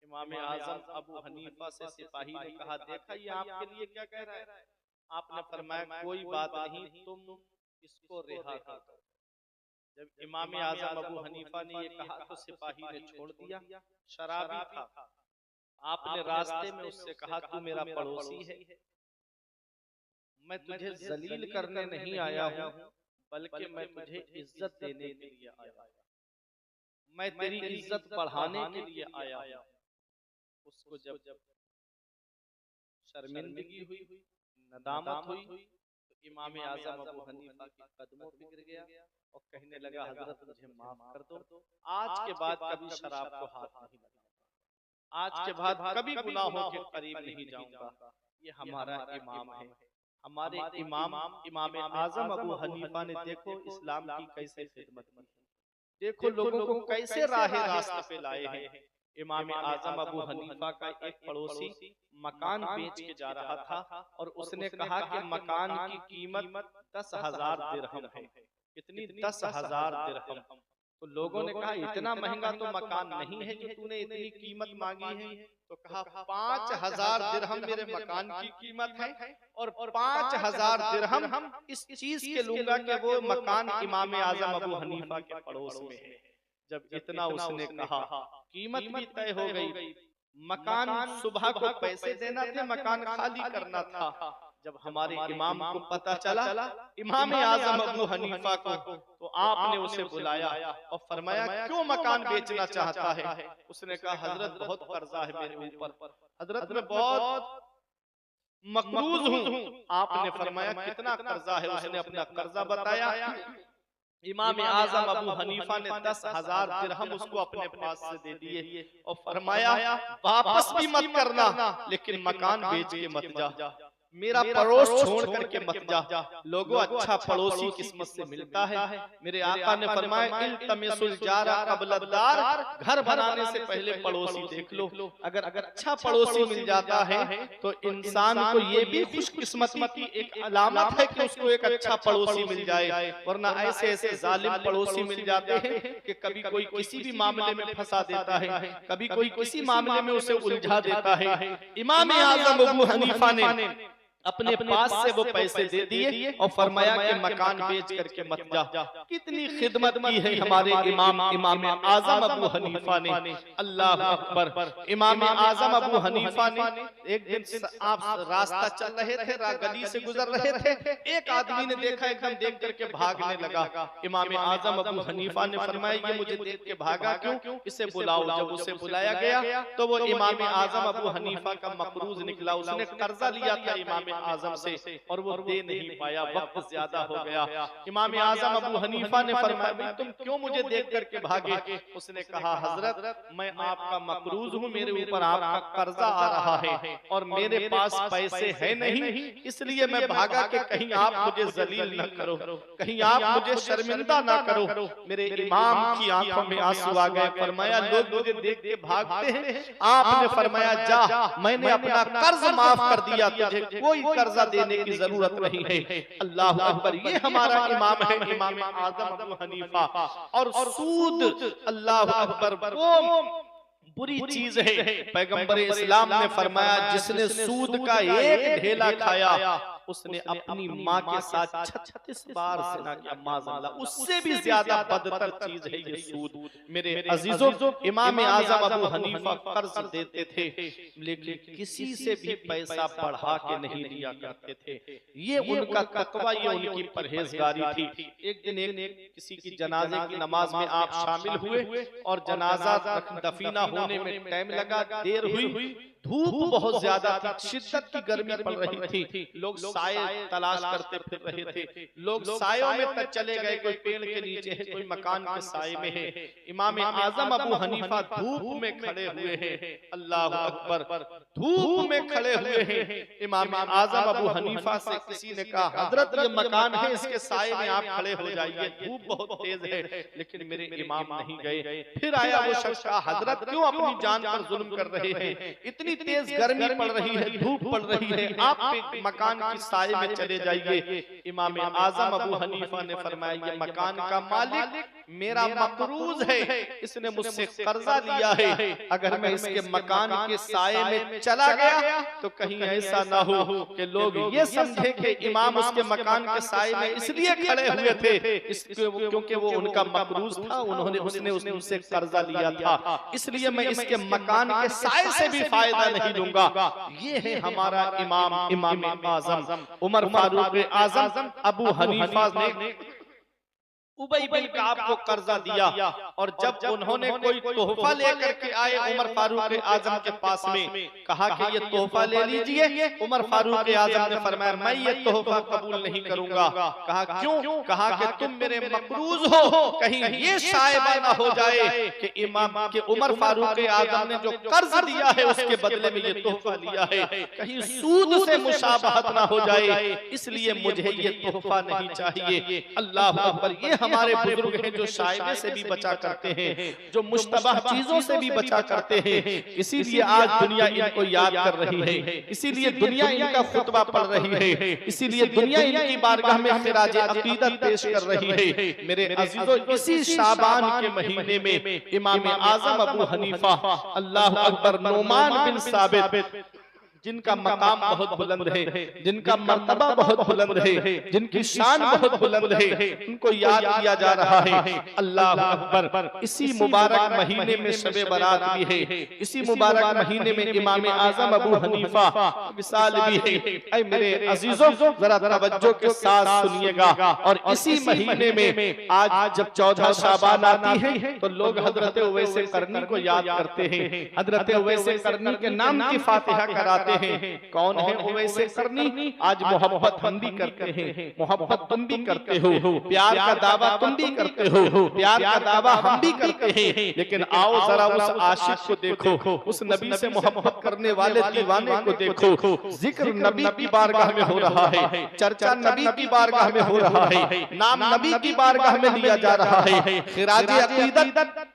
S1: इमाम आज़म अबू हनीफा से सिपाही ने कहा देखा ये आपके लिए क्या कह रहा है? आपने फरमाया कोई बात नहीं, तुम इसको रिहा कर दो। जब इमाम आज़म अबू हनीफा ने ये कहा तो सिपाही ने छोड़ दिया। शराबी था। आपने रास्ते में उससे कहा तू मेरा पड़ोसी है, मैं तुझे जलील करने नहीं आया हूँ बल्कि मैं तुझे इज्जत देने के लिए आया हूँ, मैं तेरी इज्जत बढ़ाने के लिए आया हूँ। उसको जब शर्मिंदगी हुई, नदामत हुई तो इमाम आज़म अबू हनीफा के कदमों पे गिर गया और कहने लगा हजरत मुझे माफ कर दो, आज के बाद कभी शराब को हाथ नहीं लगाऊंगा, आज के बाद कभी गुनाहों के करीब नहीं जाऊंगा। ये हमारा इमाम है। हमारे इमाम इमाम आज़म अबू हनीफा ने देखो इस्लाम की कैसे खिदमत की, देखो लोगों को कैसे रास्ते पे लाए हैं। इमाम आज़म अबू हनीफा का एक पड़ोसी मकान बेच के जा रहा था और उसने कहा कि मकान की कीमत 10,000 दिरहम है। कितनी? 10,000 दिरहम। तो लोगों ने कहा इतना महंगा तो मकान नहीं है जो तूने इतनी कीमत मांगी है। तो कहा 5,000 दिरहम मेरे मकान की कीमत है और 5,000 दिरहम इस चीज के लूंगा कि वो मकान इमाम आज़म अबू हनीफा के पड़ोस में है। जब इतना उसने कहा कीमत भी तय हो गई। मकान सुबह को पैसे देना थे, मकान खाली करना था। जब हमारे इमाम को पता चला इमाम आज़म अबू हनीफा को, तो आपने उसे बुलाया और फरमाया क्यों मकान बेचना चाहता है? उसने कहा हजरत बहुत कर्जा है मेरे ऊपर, हजरत मैं बहुत मकरूज हूँ। आपने फरमाया कितना कर्जा है? उसने अपना कर्जा बताया। इमाम आज़म अबू हनीफा ने 10,000 दिरहम उसको अपने पास से दे दिए और फरमाया वापस भी मत करना लेकिन मकान बेच के मत जा। मेरा पड़ोस छोड़ करके मत जा। लोगों, अच्छा पड़ोसी किस्मत से मिलता है। मेरे आका ने फरमाया इल्तमिसुल जारा क़ब्ल दार, घर बनाने से पहले पड़ोसी देख लो। अगर अच्छा पड़ोसी मिल जाता है तो इंसान को ये भी खुशकिस्मती की एक अलामत है कि उसको एक अच्छा पड़ोसी मिल जाए, वरना ऐसे ऐसे जालिम पड़ोसी मिल जाते हैं कि कभी कोई किसी भी मामले में फंसा देता है, कभी कोई किसी मामले में उसे उलझा देता है। इमाम आज़म अबू हनीफा ने अपने पास से वो पैसे दे दिए और फरमाया कि मकान बेच करके मत जा। कितनी खिदमत की है हमारे इमाम आज़म अबू हनीफा ने। अल्लाह अकबर। इमाम आज़म अबू हनीफा ने एक दिन आप रास्ता चल रहे थे, गली से गुजर रहे थे, एक आदमी ने देखा, एकदम देख करके भागने लगा। इमाम आज़म अबू हनीफा ने फरमाया ये मुझे देख के भागा क्यों, इसे बुलाओ। जब उसे बुलाया गया तो वो इमाम आज़म अबू हनीफा का मकरूज निकला। उसने कर्जा लिया था इमाम आज़म से और वो दे नहीं पाया, वक्त ज्यादा हो गया। इमाम आज़म अबू हनीफा ने फरमाया तुम क्यों मुझे देख करके भागे? उसने कहा हजरत मैं आपका मकरूज हूँ, मेरे ऊपर आपका कर्जा आ रहा है और मेरे पास पैसे है नहीं, इसलिए मैं भागा कि कहीं आप मुझे जलील न करो, कहीं आप मुझे शर्मिंदा ना करो। मेरे इमाम की आंखों में आंसू आ गए। फरमाया लोग मुझे देख के भागते हैं, आपने फरमाया जा, मैंने अपना कर्ज माफ कर दिया, तुझे कोई कर्जा देने की जरूरत नहीं है। अल्लाह अकबर। ये हमारा इमाम है, इमाम आज़म अबू हनीफा। और सूद, अल्लाह अकबर, वो बुरी चीज है। पैगंबर इस्लाम ने फरमाया जिसने सूद का एक ढेला खाया उसने अपनी माँ के साथ 36 बार ज़िना किया, माज़अल्लाह। उससे भी ज्यादा बदतर चीज है ये सूद। मेरे अजीजों, इमाम आज़म अबू हनीफा कर्ज देते थे लेकिन किसी से भी पैसा बढ़ा के नहीं लिया करते थे। ये उनका तकवा, ये उनकी परहेजगारी थी। एक दिन किसी की जनाजे की नमाज में आप शामिल हुए और जनाजा दफीना होने में टाइम लगा, देर हुई, धूप बहुत ज्यादा थी, शिद्दत की गर्मी पड़ रही थी, लोग साए तलाश करते फिर रहे थे। लोग सायों में तक चले गए, कोई पेड़ के नीचे है, कोई मकान के साए में है। इमाम आज़म अबू हनीफा धूप में खड़े हुए हैं। अल्लाह अकबर। धूप में खड़े हुए हैं। इमाम आज़म अबू हनीफा से किसी ने कहा हजरत ये मकान है, इसके साए में आप खड़े हो जाइए, धूप बहुत तेज है। लेकिन मेरे इमाम नहीं गए। फिर आया वो शख्स, कहा हजरत क्यों अपनी जान पर जुल्म कर रहे हैं, इतनी तेज गर्मी पड़ रही है, धूप पड़ रही है, आप मकान की साए में चले जाइए। इमाम आज़म अबू हनीफा ने फरमाया ये मकान का मालिक मेरा मकरूज है, इसने मुझसे कर्जा लिया है, अगर मैं इसके मकान के साए में चला गया तो कहीं ऐसा ना हो कि लोग ये समझे कि इमाम उसके मकान के साए में इसलिए खड़े हुए थे क्योंकि वो उनका मकरूज था, उसने उनसे कर्जा लिया था, इसलिए मैं इसके मकान के साए से भी फायदा नहीं लूंगा। ये है हमारा इमाम आज़म उमर फारूक आज़म अबू हनीफा ने उबई बिन काब को कर्जा दिया और जब उन्होंने कोई तोहफा लेकर के आए उमर फारूक आज़म के पास में, कहा कि ये तोहफा ले लीजिए। उमर फारूक आज़म ने फरमाया मैं ये तोहफा कबूल नहीं करूंगा। कहा क्यों? कहा कि तुम मेरे मकरूज हो, कहीं ये शायबा ना हो जाए कि इमाम के उमर फारूक आज़म ने जो कर्ज दिया है उसके बदले में ये तोहफा लिया है, कहीं सूद से मुशाबहत ना हो जाए, इसलिए मुझे ये तोहफा नहीं चाहिए। अल्लाह अकबर। ये हमारे बुजुर्ग हैं जो शायबे से भी बचा करते हैं, जो मुश्तबह चीजों से भी बचा करते हैं, इसीलिए आज दुनिया इनको याद कर रही है, इसीलिए दुनिया इनका खुतबा पढ़ रही है, इसीलिए दुनिया इनकी बारगाह में खिराज अकीदत पेश कर रही है। मेरे अजीजों, इसी शाबान के महीने में इमाम आज़म अबू हनीफा अल्लाह अकबर नोमान बिन साबित जिनका मकाम बहुत बुलंद है, जिनका मर्तबा बहुत बुलंद है, जिनकी शान बहुत बुलंद है, उनको याद किया जा रहा है। अल्लाह अकबर। इसी मुबारक महीने में शबे बारात भी है, इसी मुबारक महीने में इमाम आज़म अबू हनीफा विसाल भी है। ऐ मेरे अजीजों, जरा तवज्जो के साथ सुनिएगा। और इसी महीने में आज जब 14 शाबान आती है तो लोग हजरत उवैस करनी को याद करते हैं, हजरत उवैस करनी के नाम की फातिहा कराते हैं। कौन है उवैसे करनी? आज मोहब्बत हम भी करते हैं, मोहब्बत तुम भी करते हो, प्यार का दावा तुम भी करते हो, प्यार का दावा हम भी करते हैं। लेकिन आओ जरा उस आशिक को देखो, उस नबी से मोहब्बत करने वाले दीवाने को देखो। जिक्र नबी की बारगाह में हो रहा है, चर्चा नबी की बारगाह में हो रहा है, नाम नबी की बारगाह में लिया जा रहा है। खिराज अकीदत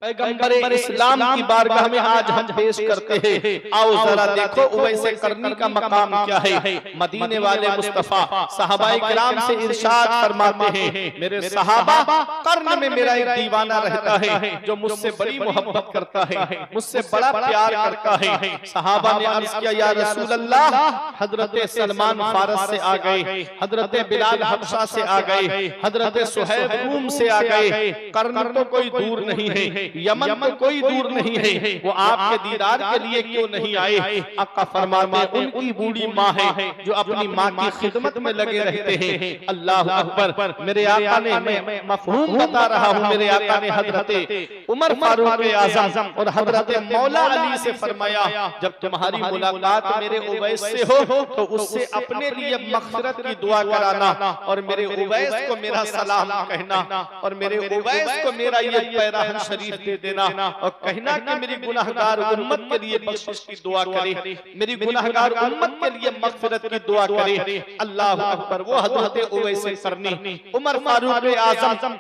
S1: पैगंबर इस्लाम की बारगाह में आज हम पेश करते हैं। आओ जरा देखो उवैसे करनी का मकाम क्या है। मदीने वाले मुस्तफा सहाबाए किराम से इरशाद फरमाते हैं, मेरे सहाबा कर्न में मेरा एक दीवाना रहता है जो मुझसे बड़ी मोहब्बत करता है, मुझसे बड़ा प्यार करता है। सहाबा ने अर्ज किया, या रसूल अल्लाह, हजरत सलमान फारस से आ गए, हजरत बिलाल हबशा से आ गए, हजरत सुहैब रूम से आ गए। कर्न तो कोई दूर नहीं है, यमन तो कोई दूर नहीं है, वो आपके दीदार के लिए क्यों नहीं आए? आका फरमाते हैं, उनकी बूढ़ी माँ है जो अपनी माँ की खिदमत में लगे रहते हैं। अल्लाह अकबर। मेरे आका ने, मैं मफहूम बता रहा हूँ, मेरे आका ने हजरत उमर फारूक आज़म और हजरत मौला अली से फरमाया, जब तुम्हारी मुलाकात मेरे उवैस से हो तो उससे अपने लिए मग़फ़िरत की दुआ कराना, और मेरे उवैस को मेरा सलाम कहना, और मेरे उवैस को मेरा ये पैराहन शरीफ दे देना, और कहना कि मेरी गुनाहगार उम्मत के लिए बख्शिश की दुआ करे, मेरी गुनाहगार उम्मत के लिए मग़फ़िरत की दुआ करे। अल्लाह अकबर। वो हज़रत उवैस करनी, उमर फारूक आज़म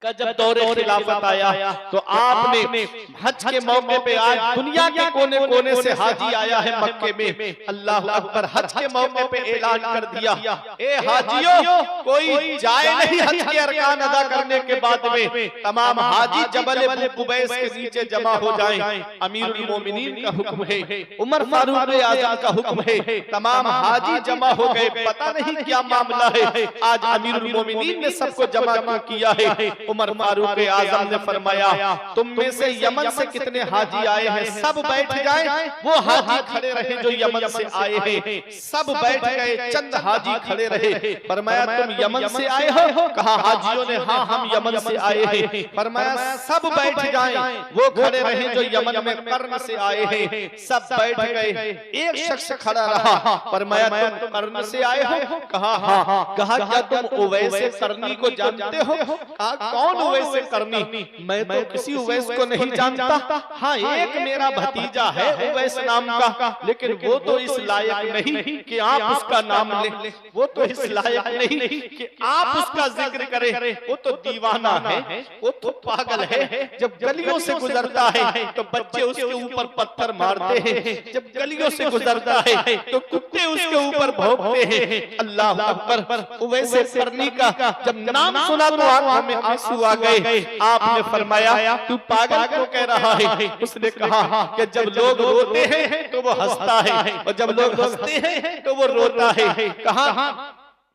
S1: का जब दौरे खिलाफत आया तो आपने हज के मौके पे, आज दुनिया के कोने कोने से हाजी आया है मक्के में, अल्लाह अकबर, हज के मौके पे ऐलान कर दिया, ए हाजियों, कोई जाए नहीं हज के अरकान अदा करने के बाद में, तमाम हाजी जबल कुबैस के नीचे जमा हो जाएं। अमीरुल मोमिनीन का हुक्म है, उमर फारूक आज़म का हुक्म है, तमाम हाजी जमा हो गए। पता नहीं क्या मामला है, आज अमीरुल मोमिनीन ने सबको जमा किया है। उमर फारूक आज़म ने फरमाया, तुम में से यमन से कितने हाजी आए हैं, सब बैठ जाएं। वो हाजी खड़े रहे जो यमन से आए हैं, सब बैठ गए, चंद हाजी खड़े रहे। फरमाया, तुम यमन से आए हो? कहा हाजियों ने, हाँ हम यमन से आए हैं। फरमाया, सब बैठ जाएं। वो खड़े रहे जो यमन में कर्न से आए हैं, सब बैठ गए। एक शख्स खड़ा रहा। फरमाया, तुम कर्न से आए हो? कहा हाँ। कहा, क्या तुम उवैस करनी को जानते हो? कहा, कौन उवैस करनी? मैं तो किसी उवैस को नहीं जानता। हाँ, एक मेरा भतीजा है उवैस नाम का, लेकिन वो तो इस लायक नहीं कि आप उसका नाम लें, वो तो इस लायक नहीं कि आप उसका जिक्र करें। वो तो दीवाना है, वो तो पागल है। जब गलियों से गुजरता है तो बच्चे उसके ऊपर पत्थर मारते हैं, जब गलियों से गुजरता है तो कुत्ते उसके ऊपर भौंकते हैं। अल्लाह अकबर। उवैस करनी का जब नाम सुना तो आंखों में आंसू आ गए। आपने फरमाया, तू पागल क्यों कह रहा है? उसने कहा कि जब लोग रोते हैं तो वो हंसता है, और जब लोग हंसते हैं तो वो रोता है। कहा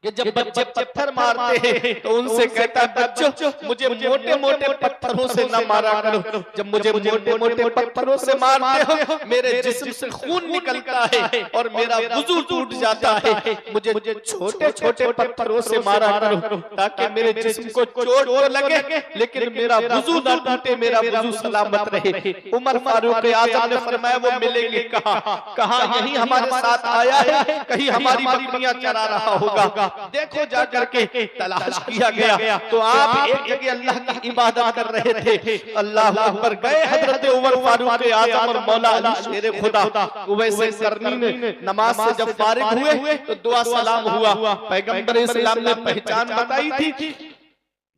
S1: कि जब बच्चे पत्थर मारते हैं तो उनसे कहता है, बच्चों मुझे मोटे मोटे पत्थरों से न मारा करो। जब मुझे मोटे मोटे पत्थरों से मारते हो मेरे जिस्म से खून निकलता है और मेरा वुजू टूट जाता है। मुझे छोटे छोटे पत्थरों से मारा करो ताकि मेरे जिस्म को चोट तो लगे लेकिन मेरा वुजू न टूटे, मेरा वुजू सलामत रहे। उमर फारूक आज़म ने फरमाया, वो मिलेंगे कहा यही हमारे साथ आया है, कहीं हमारी बकरियां चरा रहा होगा। देखो जाकर के तलाश किया गया तो आप एक जगह अल्लाह की इबादत कर रहे थे। अल्लाह अकबर। गए हजरत उमर फारूक आज़म और मौला अली शेर खुदा उवैस करनी ने नमाज से जब फारिग हुए तो दुआ सलाम हुआ। पैगंबर इस्लाम ने पहचान बताई थी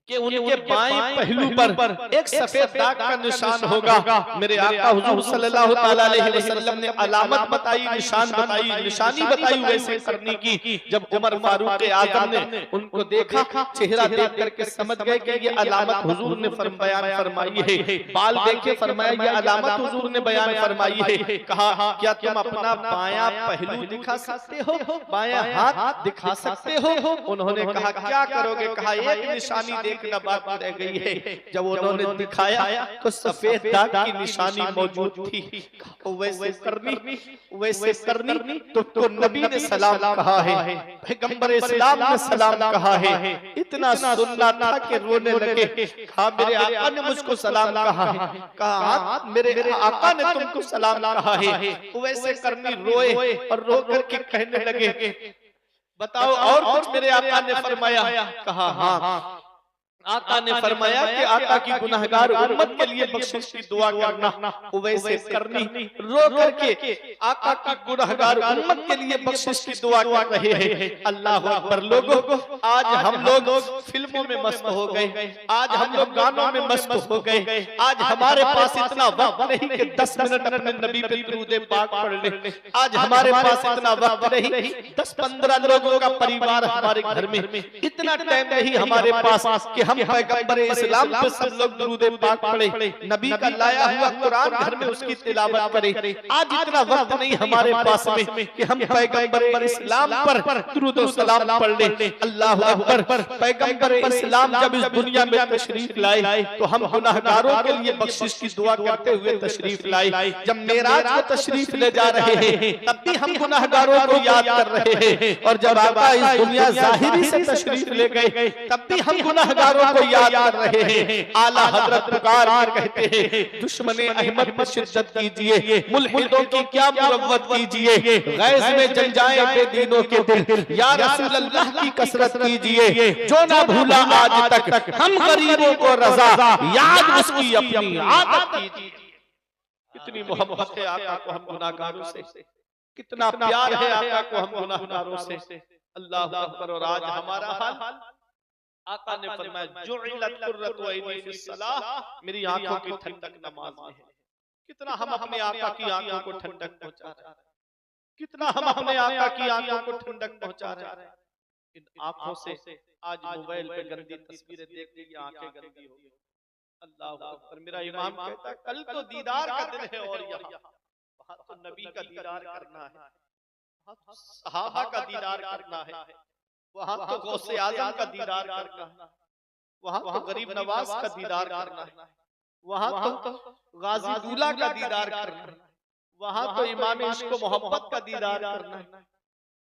S1: कि उनके बाएं पहलू पर एक सफेद दाग का निशान होगा। मेरे आका हुजूर सल्लल्लाहु अलैहि वसल्लम ने अलामत बताई, निशान बताई, निशानी बताई वैसे करने की। जब उमर फारूक आज़म ने उनको देखा, चेहरा देख करके समझ गए कि ये अलामत हुजूर ने बयान फरमाई है। बाल देखे, फरमाया ये अलामत हुजूर ने बयान फरमाई है। कहा, क्या तुम अपना बायां पहलू दिखा सकते हो, बायां हाथ दिखा सकते हो? उन्होंने कहा, क्या करोगे? कहा, एक निशानी देख एक न बात रह गई है, जब उन्होंने दिखाया तो सफेद दाग की निशानी मौजूद थी। वैसे करनी तो नबी ने सलाम कहा है, पैगंबर इस्लाम ने सलाम कहा है। इतना सुनना था कि रोने लगे। कहा मेरे आका ने मुझको सलाम कहा है। कहा मेरे आका ने तुमको सलाम कहा है। वैसे करनी रोए और रो करके कहने लगे, बताओ और कुछ मेरे आका ने फरमाया? कहा हाँ। आका ने फरमाया कि आका की गुनहगार उम्मत के लिए बख्शिश की दुआ करना। वैसे करनी रो करके आका की गुनहगार उम्मत के लिए बख्शिश की दुआ कर रहे हैं। अल्लाह अकबर। लोगों, आज हम लोग फिल्मों में मस्त हो गए, आज हम लोग गानों में मस्त हो गए। आज हमारे पास इतना वक्त नहीं कि 10 मिनट अपने नबी पे दुरूद पाक पढ़ ले। आज हमारे पास इतना वक्त नहीं, 10-15 लोगों का परिवार हमारे घर में, इतना टाइम नहीं हमारे पास कि हम पैगंबर इस्लाम पे सब लोग दुरूद पाक पढ़े, नबी का लाया हुआ कुरान घर में उसकी तिलावत करें। आज इतना वक्त नहीं हमारे पास में कि हम पैगंबर इस्लाम पर दुरूद और सलाम पढ़ लें। अल्लाह अकबर। पैगंबर इस्लाम जब इस दुनिया में तशरीफ लाए तो हम गुनाहगारों के लिए बख्शिश की दुआ करते हुए तशरीफ लाए। जब मेराज को तशरीफ ले जा रहे हैं तब भी हम गुनाहगारों को याद कर रहे हैं, और जब आका इस दुनिया जाहिरी से तशरीफ ले गए तब भी हम गुनाहगारों को याद कर रहे हैं। आला हजरत पुकार कहते हैं, दुश्मने अहमद पर शिद्दत कीजिए, मुल्हिदों की क्या मुरव्वत कीजिए, गैज़ में जल जाए बेदीनों के दिल, या रसूल अल्लाह की कसरत कीजिए, जो ना भूला आज तक हम गरीबों को रज़ा, याद उसकी अपनी आदत कीजिए। कितनी मोहब्बत है आका को हम गुनाहगारों से, कितना प्यार है आका को हम गुनाहगारों से। अल्लाह अकबर। और आज हमारा हाल, आका ने फरमाया जुइलत कुर्रतु ऐनी फिस सलाह, मेरी आंखों की ठंडक नमाज में है। कितना हम अपने आका की आंखों को ठंडक पहुंचा रहे हैं, कितना हम अपने आका की आंखों को ठंडक पहुंचा रहे हैं। इन आंखों से आज मोबाइल पे गंदी तस्वीरें देख के आंखें गंदी हो गई। अल्लाह अकबर। मेरा इमाम कहता है कल तो दीदार का दिन है, और वहां तो नबी का दीदार करना है, सहाबा का दीदार करना है, वहां तो गौसे आजम का दीदार करना है, वहां तो गरीब नवाज का दीदार करना है, वहां तो गाजी दूल्हा का दीदार करना है, वहां तो इमाम इश्क मोहब्बत का दीदार करना है।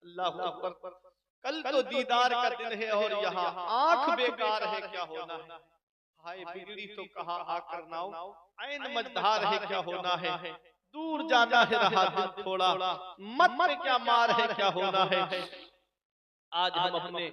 S1: अल्लाह अकबर। कल तो दीदार का दिन है और यहाँ आंख बेकार है, क्या होना है? हाय बिगड़ी तो कहा आकर नाओ, ऐन मझधार है, क्या होना है? दूर जाना है रहा दिल थोड़ा, मत पे क्या मार है, क्या होना है? आज हम अपने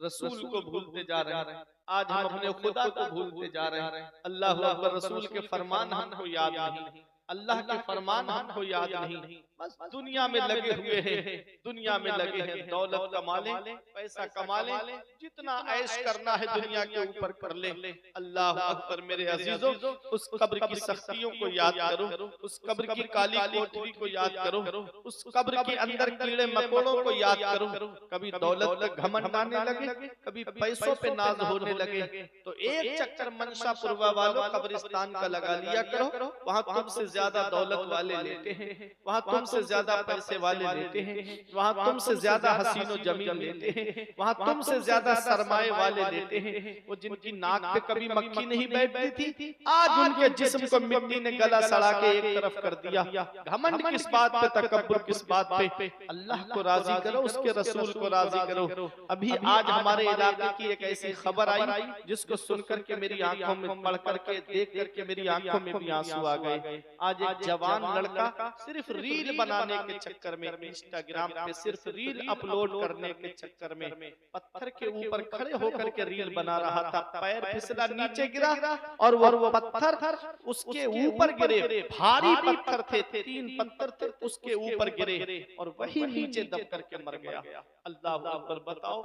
S1: रसूल को भूलते जा रहे हैं, आज हम अपने खुदा को भूलते जा रहे हैं। अल्लाह अकबर। रसूल के फरमान हमको याद नहीं, अल्लाह के फरमान हमको याद नहीं, बस दुनिया में लगे हुए हैं, दुनिया में लगे हैं, दौलत कमा लें, पैसा कमा लें, जितना ऐश करना है दुनिया के ऊपर कर ले। अल्लाह अकबर। मेरे अजीजों, उस कब्र की सख्तियों को याद करो, उस कब्र की काली कोठरी को याद करो, उस कब्र के अंदर कीड़े मकोड़ों को याद करो। कभी दौलत पे घमंड आने लगे, कभी पैसों पे नाज होने लगे, तो एक चक्कर मनशापुरवा वालों कब्रिस्तान का लगा लिया करो। वहाँ तुमसे ज्यादा दौलत वाले लेते हैं, वहाँ तुमसे ज्यादा पैसे वाले लेते हैं, वहाँ तुमसे ज्यादा हसीनो जमीन लेते हैं, वहाँ तुमसे ज्यादा सरमाए वाले लेते हैं। वो जिनकी नाक पे कभी मक्खी नहीं बैठती थी, आज उनके जिस्म को मिट्टी ने गला सड़ा के एक तरफ कर दिया। घमंड किस बात पे, तकब्बुर किस बात पे? अल्लाह को राजी करो, उसके रसूल को राजी करो। अभी आज हमारे इलाके की एक ऐसी खबर आई जिसको सुनकर के मेरी आंखों में, पढ़ करके, देख करके मेरी आंखों में भी आंसू आ गए। आज एक जवान लड़का सिर्फ रील बनाने के चक्कर में, इंस्टाग्राम पे सिर्फ रील अपलोड करने के चक्कर में पत्थर के ऊपर खड़े होकर के रील बना रहा था। पैर फिसला, नीचे गिरा और वो पत्थर उसके ऊपर गिरे। भारी पत्थर थे, 3 पत्थर थे, उसके ऊपर गिरे और वही नीचे दब करके मर गया। अल्लाह अकबर। बताओ,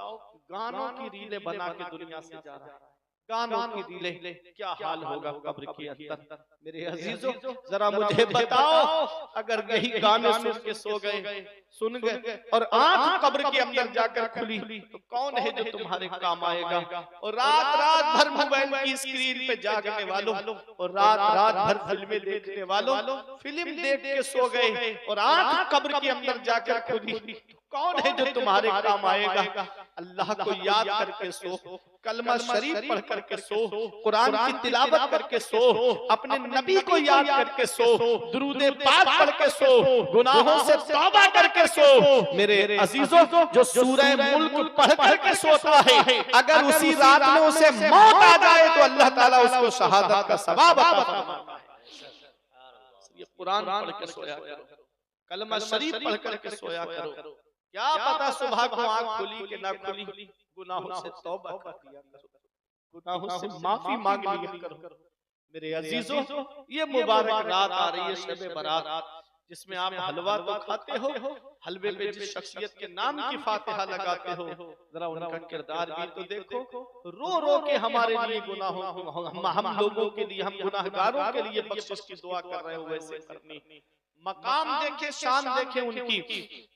S1: गानों की रीलें बना के दुनिया से जा रहा है, गानों की रीलें, क्या हाल होगा कब्र के अंदर? मेरे अजीजों, जरा मुझे बताओ, अगर यही गाने सुन के सो गए, सुन गए और आंख कब्र के अंदर जाकर खुली, तो कौन है जो तुम्हारे काम आएगा? और रात रात भर मोबाइल की स्क्रीन पे जागने वालों, और रात रात भर फिल्में देखने वालों, फिल्म देख के सो गए और आंख कब्र के अंदर जाकर खुली, कौन है जो तुम्हारे काम आएगा? अल्लाह को याद करके सो, कलमा शरीफ पढ़ करके सो, कुरान की तिलावत करके सो, अपने नबी को याद करके सो, दुरूद पाक पढ़ के सो, गुनाहों से तौबा करके सो। मेरे अजीजों, जो सूरह मुल्क पढ़ करके सोता है, अगर उसी रात में उसे मौत आ जाए तो अल्लाह ताला उसको शहादत का सवाब अता फरमाता है। ये कुरान पढ़ के सोया करो, कलमा शरीफ पढ़ करके सोया करो। क्या पता सुबह को आंख खुली कि ना खुली, गुनाहों से तौबा कर लिया करो, गुनाहों से माफी मांग लिया करो। मेरे अजीजों, ये मुबारक रात आ रही है, शब बारात, जिसमें आप हलवा तो खाते हो, हलवे पे जिस शख्सियत के नाम की फातिहा लगाते हो, जरा उनका किरदार भी तो देखो। रो रो के हमारे लिए गुनाहों को, हम लोगों के लिए, हम गुनाहगारों के लिए बख्शिश की दुआ कर रहे हो, वैसे करनी। मकाम देखे, शान देखे उनकी,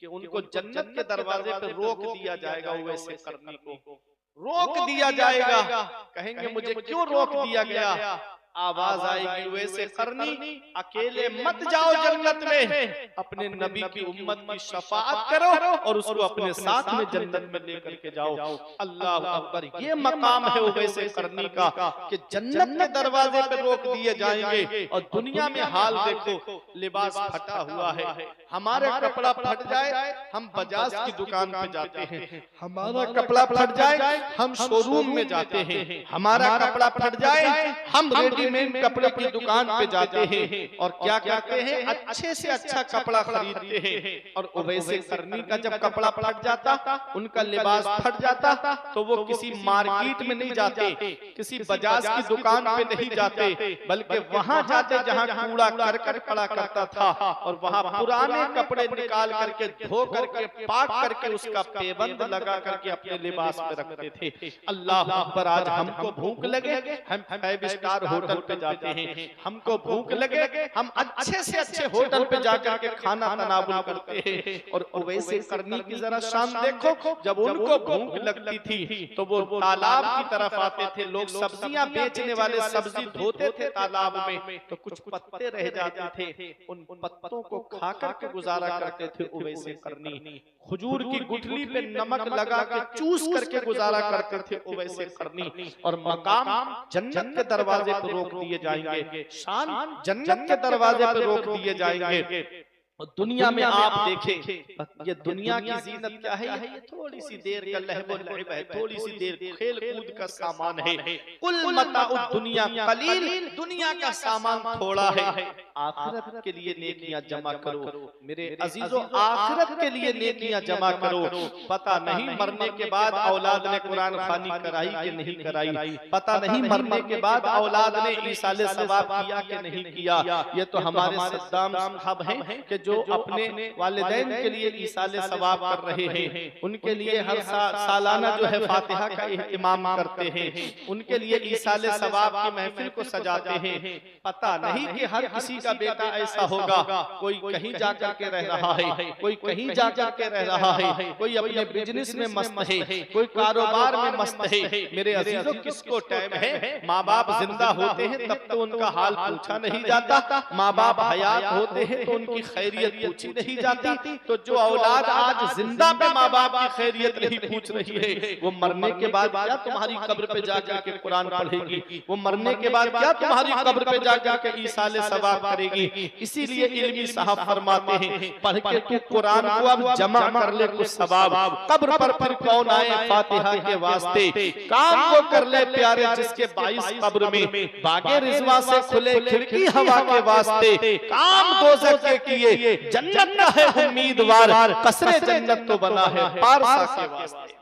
S1: कि उनको जन्नत के दरवाजे पे रोक दिया जाएगा वैसे करने को, रोक दिया जाएगा। कहेंगे मुझे क्यों रोक दिया गया? आवाज आएगी वैसे करनी, अकेले मत जाओ जन्नत में, अपने नबी की उम्मत की शफाअत करो और उसको अपने साथ में जन्नत में लेकर के जाओ। अल्लाह अकबर, ये मकाम है वैसे करनी का, कि जन्नत के दरवाजे पे रोक दिए जाएंगे। और दुनिया में हाल देखो, लिबास फटा हुआ है, हमारा कपड़ा फट जाए हम बजाज की दुकान पे जाते हैं, हमारा कपड़ा फट जाए हम शोरूम में जाते हैं, हमारा कपड़ा फट जाए हम रेडीमेड कपड़े की दुकान पे जाते हैं और क्या करते हैं, अच्छे से अच्छा कपड़ा खरीदते हैं। और वैसे करनी का जब कपड़ा फट जाता, उनका लिबास फट जाता, तो वो किसी मार्केट में नहीं जाते, किसी बजाज की दुकान पे नहीं जाते, बल्कि वहां जाते जहां कूड़ा करकट पड़ा करता था, और वहां पुराने कपड़े निकाल करके धो करके पाक करके उसका पेबंद लगा करके अपने लिबास में रखते थे। अल्लाह अकबर, आज हमको भूख लगे, हम 5 स्टार होटल पे जाते हैं, हमको भूख लगे हम अच्छे से अच्छे होटल पे जाकर के खाना तनावुल करते हैं। और वैसे करनी की जरा शान देखो, जब उनको भूख लगती थी तो वो तालाब की तरफ आते थे, लोग सब्जियां बेचने वाले सब्जी धोते थे तालाब में, तो कुछ पत्ते रह जाते थे, उन पत्तों को खा करके गुजारा करते थे वैसे करनी। खजूर की गुठली पे नमक लगा के चूस करके गुजारा करते थे वैसे करनी। और मकाम जन्नत के दरवाजे पर रोक दिए जाएंगे, शान जन्नत के दरवाजे पर रोक दिए जाएंगे। और दुनिया में आप देखें, ये दुनिया की जीनत क्या है, ये थोड़ी सी देर का लहव लइब है, थोड़ी सी देर खेल कूद का सामान है। कुल मताउ दुनिया कलील, दुनिया का सामान थोड़ा है, आखिरत के लिए नेकियां जमा करो। मेरे अजीजों, आखिरत के लिए नेकियां जमा करो। पता नहीं मरने के बाद औलाद ने कुरान खानी कराई कि नहीं कराई, पता नहीं मरने के बाद औलाद ने ईसाले सवाब किया कि नहीं किया। ये तो हमारे सद्दाम साहब हैं कि जो अपने वालिदैन के लिए ईसाले सवाब कर रहे हैं, उनके लिए हर सालाना जो है फातिहा का इहतिमाम करते हैं, उनके लिए ईसाले सवाब की महफिल को सजाते हैं। पता नहीं कि हर किसी का बेटा ऐसा होगा, कोई कहीं जाकर के रह रहा है, कोई कहीं जाकर के रह रहा है, कोई अपने बिजनेस में मस्त है, कोई कारोबार में मस्त है। मेरे अजीजों, किसको टाइम है? माँ बाप जिंदा होते हैं तब तो उनका हाल पूछा नहीं जाता, माँ बाप हयात होते हैं तो उनकी खैरियत पूछी नहीं जाती। तो जो औलाद आज जिंदा पे माँ बाप की खैरियत नहीं पूछ रही है, वो मरने के बाद क्या तुम्हारी कब्र पे जाकर के कुरान पढ़ेगी? वो मरने के बाद क्या तुम्हारी कब्र पे जाकर के ईसाले सवाब करेगी? इसीलिए इल्मी साहब फरमाते हैं, पढ़ के तू कुरान को अब जमा कर ले कुछ सवाब, कब्र पर फिर कौन आए फातिहा के वास्ते। काम वो कर ले प्यारे जिसके 22 कब्र में बागे रिजवा से खुले खिड़की हवा के वास्ते, काम दोज़ख के किए जन्नत का है उम्मीदवार, कसरे जन्नत तो बना है पारसा के वास्ते,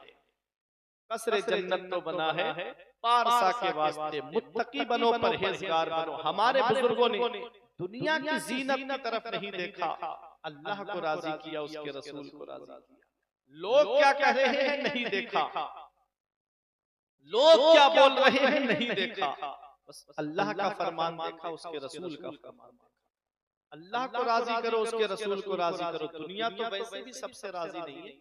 S1: कसरे जन्नत तो बना है पारसा के वास्ते। मुत्तकी बनो, परहेजगार बनो। हमारे बुजुर्गों ने दुनिया की जीनत की तरफ नहीं देखा, अल्लाह को राजी किया, उसके रसूल को राजी किया। लोग क्या कह रहे हैं नहीं देखा, लोग क्या बोल रहे हैं नहीं देखा, बस अल्लाह का फरमान देखा, उसके रसूल का फरमान देखा। अल्लाह को राजी करो, उसके रसूल को राजी करो। दुनिया तो वैसे भी सबसे राजी नहीं है।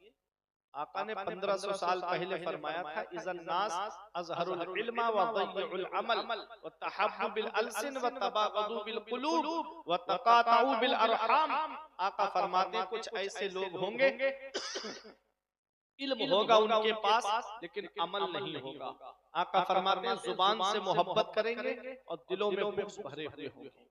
S1: आका ने 1500 साल पहले फरमाया था, इज़न नास अज़हरुल इल्म व ज़य्युल अमल व तहब्बु बिल अलसिन व तबागदु बिल कुलूब व तकातउ बिल अरहाम। आका फरमाते कुछ ऐसे लोग होंगे, इल्म होगा उनके पास लेकिन अमल नहीं होगा। आका फरमाते हैं जुबान से मोहब्बत करेंगे और दिलों में बुग़्ज़ भरे हुए होंगे।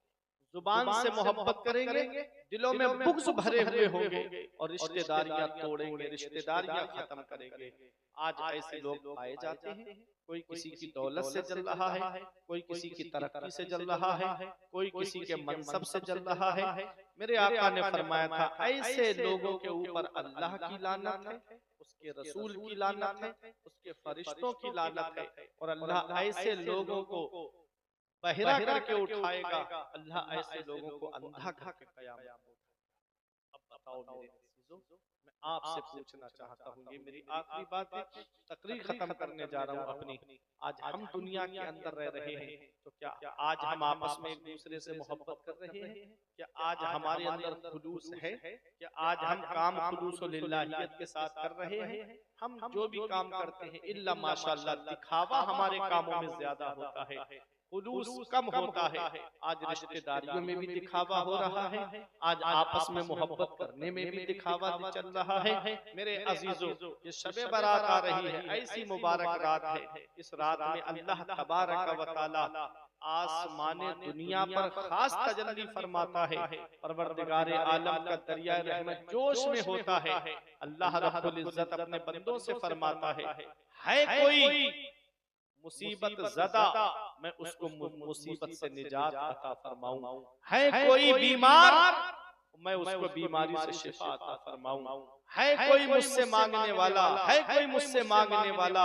S1: जुबान से मोहब्बत करेंगे, दिलों में बुग़्ज़ भरे हुए होंगे और रिश्तेदारियां तोड़ेंगे, रिश्तेदारियां खत्म करेंगे। आज ऐसे लोग पाए जाते हैं, कोई किसी की दौलत से जल रहा है, कोई किसी की तरक्की से जल रहा है, कोई किसी के मनसब से जल रहा है। मेरे आका ने फरमाया था ऐसे लोगों के ऊपर अल्लाह की लानत है, उसके रसूल की लानत है, उसके फरिश्तों की लानत है और अल्लाह ऐसे लोगों को बहिरा करके उठाएगा, अल्लाह ऐसे लोगों को अंधा करके क़यामत। अब बताओ मेरे अज़ीज़ों, मैं आपसे पूछना चाहता हूँ, ये मेरी आखिरी बात है, तकरीर खत्म करने जा रहा हूँ अपनी। आज हम दुनिया के अंदर रह रहे हैं, तो क्या आज हम आपस में एक दूसरे से मोहब्बत कर रहे हैं? क्या आज हमारे अंदर खुलूस है? क्या आज हम काम खुलूस व लिल्लाहियत के साथ कर रहे हैं? हम जो भी काम करते हैं इल्ला माशाअल्लाह दिखावा हमारे कामों में ज्यादा होता है, खुलूस कम होता है। आज रिश्तेदारियों में भी दिखावा हो रहा है, आज आपस में मोहब्बत करने में भी दिखावा चल रहा है। मेरे अजीजों, ये शबे बारात आ रही है, ऐसी मुबारक रात है। इस रात में अल्लाह तबारक व तआला आसमाने दुनिया पर खास तजल्ली फरमाता है। परवरदिगारे आलम का दरिया रहमत जोश में होता है। अल्लाह रब्बुल इज्जत अपने बंदों से फरमाता है कोई मुसीबत ज़दा, मैं उसको मुसीबत से निजात अता फरमाऊं। है कोई बीमार, मैं उसको बीमारी से शिफा अता फरमाऊं। है कोई मुझसे मांगने वाला, है कोई मुझसे मांगने वाला,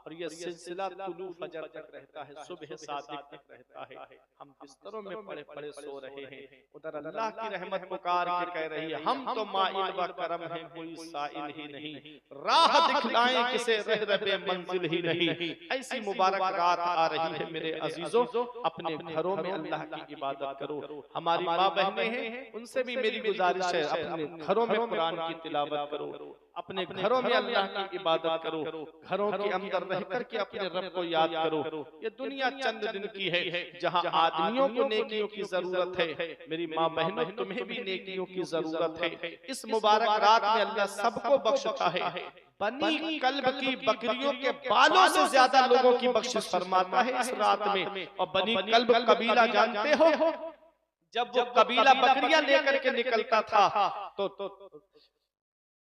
S1: और ये सिलसिला तुलू फजर तक रहता है, सुबह सादिक तक रहता है। हम बिस्तरों में पड़े पड़े सो रहे हैं, उधर अल्लाह की रहमत पुकार के कह रही है हम तो माइल व करम हैं, कोई साइल ही नहीं, राह दिखलाएं किसे रह मंजिल ही नहीं। ऐसी मुबारक रात आ रही है मेरे अजीजों, अपने घरों में अल्लाह की इबादत करो। हमारी माँ बहनें हैं, उनसे भी मेरी गुजारिश है अपने घरों में कुरान की तिलावत करो, अपने घरों में अल्लाह की इबादत करो, घरों के अंदर रह करके अपने रब को याद करो। ये दुनिया चंद दिन की है जहाँ आदमियों को नेकियों की जरूरत है। मेरी माँ बहनों, तुम्हें भी नेकियों की जरूरत है। इस मुबारक रात में अल्लाह सबको बख्शता है। बनी कल्ब की बकरियों के बालों से ज्यादा लोगों की बख्शिश फरमाता है इस रात में। और बनी कल्ब कबीला जानते हो, जब वो कबीला बकरियां लेकर के निकलता था तो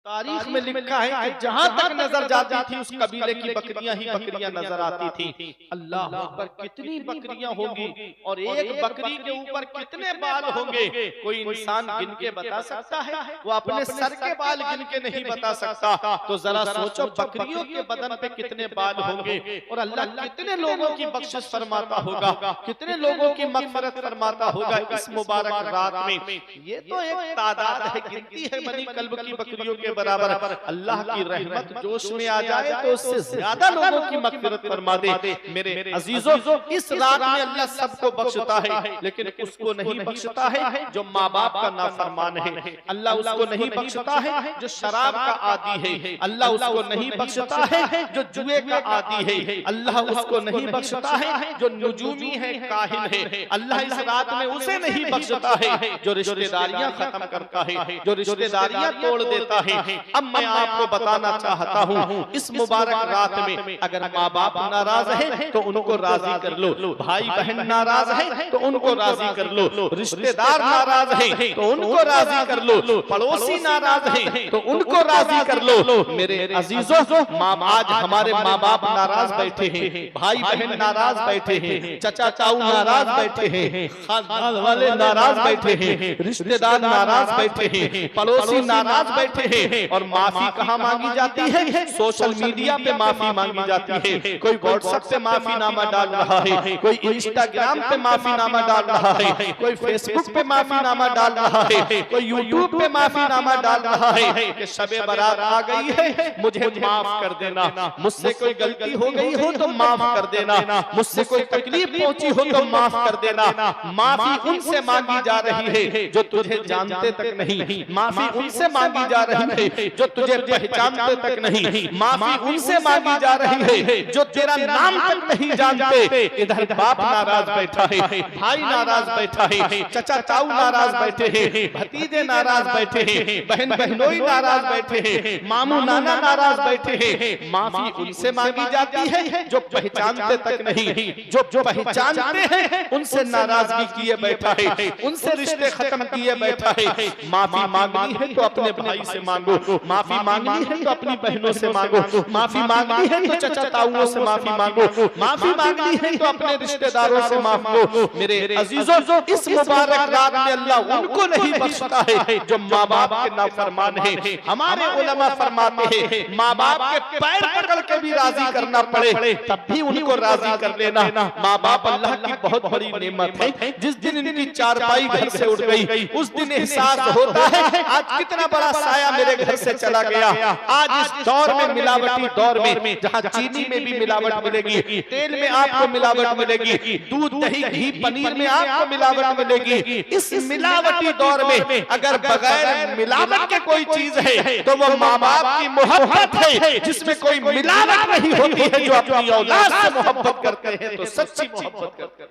S1: तारीख में लिखा है कि जहां तक नजर जाती थी उस कबीले की बकरियां ही बकरियां नजर आती थी। अल्लाह अकबर, कितनी बकरियां होंगी और एक बकरी के ऊपर कितने बाल होंगे, कोई इंसान गिन के बता सकता है? वो अपने सर के बाल गिन के नहीं बता सकता। तो जरा सोचो बकरियों के बदन पे कितने बाल होंगे और अल्लाह कितने लोगों की बख्शिश फरमाता होगा, कितने लोगों की मगफरत फरमाता होगा इस मुबारक रात में। ये तो एक तादाद है, गिनती है बनी कल्ब की बकरियों के बराबर। अल्लाह की रहमत जोश में आ जाए तो उससे ज्यादा लोगों की मग़फ़िरत फरमा दे। मेरे अजीजों, इस रात में अल्लाह सबको बख्शता है, लेकिन उसको नहीं बख्शता है जो माँ बाप का नाफरमान है। अल्लाह उसको नहीं बख्शता है जो शराब का आदी है। अल्लाह उसको नहीं बख्शता है जो जुए का आदी है। अल्लाह उसको नहीं बख्शता है जो नुजूमी है, काहिन है। अल्लाह इस रात में उसे नहीं बख्शता है जो रिश्तेदारियां खत्म करता है, जो रिश्तेदारियां तोड़ देता है। अब मैं आपको बताना चाहता हूँ, इस मुबारक रात में अगर माँ बाप नाराज है तो उनको राजी कर लो, भाई बहन नाराज है तो उनको राजी कर लो, रिश्तेदार नाराज है तो उनको राजी कर लो, पड़ोसी नाराज है तो उनको राजी कर लो। मेरे अजीजों, आज हमारे माँ बाप नाराज बैठे हैं, भाई बहन नाराज बैठे हैं, चचा चाऊ नाराज बैठे हैं, खानदान वाले नाराज बैठे हैं, रिश्तेदार नाराज बैठे हैं, पड़ोसी नाराज बैठे हैं। और माफी कहाँ मांगी जाती है? सोशल मीडिया पे माफी मांगी जाती है। कोई व्हाट्सएप पे माफीनामा डाल रहा है, कोई इंस्टाग्राम पे माफीनामा डाल रहा है, कोई फेसबुक पे माफीनामा डाल रहा है, कोई यूट्यूब पे माफीनामा डाल रहा है कि शबे बारात आ गई है, मुझे माफ कर देना, मुझसे कोई गलती हो गई हो तो माफ कर देना, मुझसे कोई तकलीफ पहुंची हो तो माफ कर देना। माफी उनसे मांगी जा रही है जो तुझे जानते तक नहीं, माफी उनसे मांगी जा रही है है जो तुझे पहचानते तक नहीं, माफी उनसे मांगी जा रही है जो तेरा नाम तक नहीं जानते। इधर बाप नाराज बैठा है, भाई नाराज बैठा है, चचा ताऊ नाराज बैठे हैं, भतीजे नाराज बैठे हैं, बहन बहनोई नाराज बैठे हैं, मामू नाना नाराज बैठे हैं। माफी उनसे मांगी जाती है जो पहचानते तक नहीं, जो पहचानते हैं उनसे नाराजगी किए बैठा है, उनसे रिश्ते खत्म किए बैठा है। माफी मांगनी है तो अपने भाई से मांगो, माफी मांगनी है तो अपनी बहनों से मांगो, माफी मांगनी है तो चचा ताऊओं से माफी मांगो, माफी मांगनी है तो अपने रिश्तेदारों से मांगो। मेरे अजीजों, इस मुबारक रात में अल्लाह उनको नहीं बख्शता है जो माँ बाप के नाफरमान है। हमारे उलमा फरमाते हैं माँ बाप के पैर पकड़ के भी राजी करना पड़े तब भी उनको राजी कर लेना। माँ बाप अल्लाह की बहुत बड़ी नेमत है। जिस दिन इनकी चारपाई घर से उठ गई उस दिन एहसास होता है आज कितना बड़ा साया मेरे घर से चला गया। आज इस दौर में, मिलावटी दौर में, जहाँ चीनी में भी मिलावट मिलेगी, तेल में आपको मिलावट मिलेगी, दूध दही घी पनीर में आपको मिलावट मिलेगी। इस मिलावटी दौर में अगर बगैर मिलावट के कोई चीज है तो वो माँ बाप की मोहब्बत है, जिसमें कोई मिलावट नहीं होती है। जो अपनी औलाद से मोहब्बत करते हैं तो सच्ची मोहब्बत करते हैं।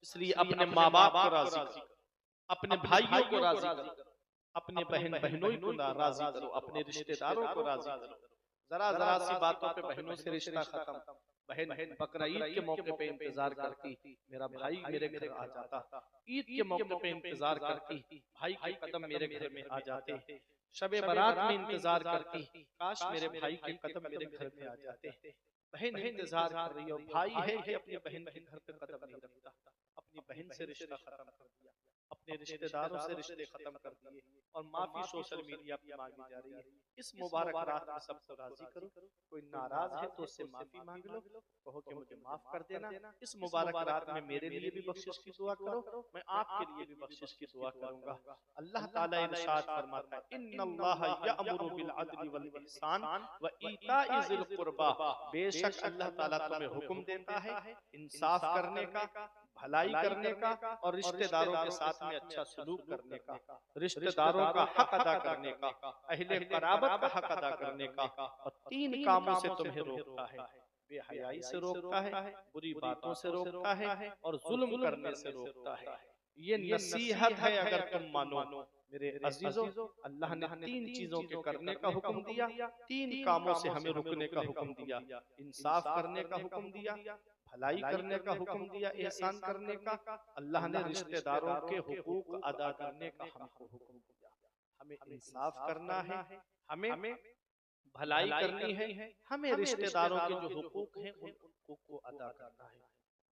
S1: इसलिए अपने माँ बाप को राजी करो, अपने भाइयों को राजी करो, अपने बहन बहनों को राजी करो, अपने रिश्तेदारों को राजी करो। जरा जरा सी बातों पे बहनों से रिश्ता खत्म। बहन बकरा ईद के मौके पे इंतजार करती, मेरा भाई मेरे घर आ जाता। ईद के मौके पे इंतजार करती, भाई के कदम मेरे घर में आ जाते। शबे बारात में इंतजार करती, काश मेरे भाई के कदम मेरे घर में आ जाते। बहन इंतजार कर रही हो, भाई है कि अपनी बहन के घर पे कदम नहीं रखता, अपनी बहन से रिश्ता खत्म कर दिया, अपने रिश्तेदारों से रिश्ते खत्म कर दिए और माफी सोशल मीडिया पे मांगी जा रही है। इस मुबारक रात में सबको राजी करो। कोई नाराज है तो उससे माफी मांग लो, कहो कि मुझे माफ कर देना। इस मुबारक रात में मेरे लिए भी बख्शिश की दुआ करो, मैं आपके लिए भी बख्शिश की दुआ करूंगा। अल्लाह ताला इरशाद फरमाता है इन्नल्लाह यअमुरु बिल अदली वल इहसान व ईताइ ज़िल कुर्बा। बेशक अल्लाह ताला तुम्हें हुक्म देता है इंसाफ करने का, भलाई करने का और रिश्तेदारों के साथ में अच्छा सलूक करने का, रिश्तेदारों का हक अदा करने का, अहले क़राबत का हक अदा करने का। और 3 कामों से तुम्हें रोकता है, बेहयाई से रोकता है, बुरी बातों से रोकता है और जुल्म करने से रोकता है। ये नसीहत है अगर तुम मानो। मेरे अजीजों, अल्लाह ने 3 चीजों के करने का हुक्म दिया, 3 कामों से हमें रुकने का हुक्म दिया। इंसाफ करने का हुक्म दिया, भलाई करने का हुक्म दिया, एहसान करने का। अल्लाह ने रिश्तेदारों के हुकूक अदा करने का हमको हुक्म दिया। हमें इंसाफ करना है, हमें भलाई करनी है, हमें रिश्तेदारों के जो हुकूक हैं उन हुकूक को अदा करना है।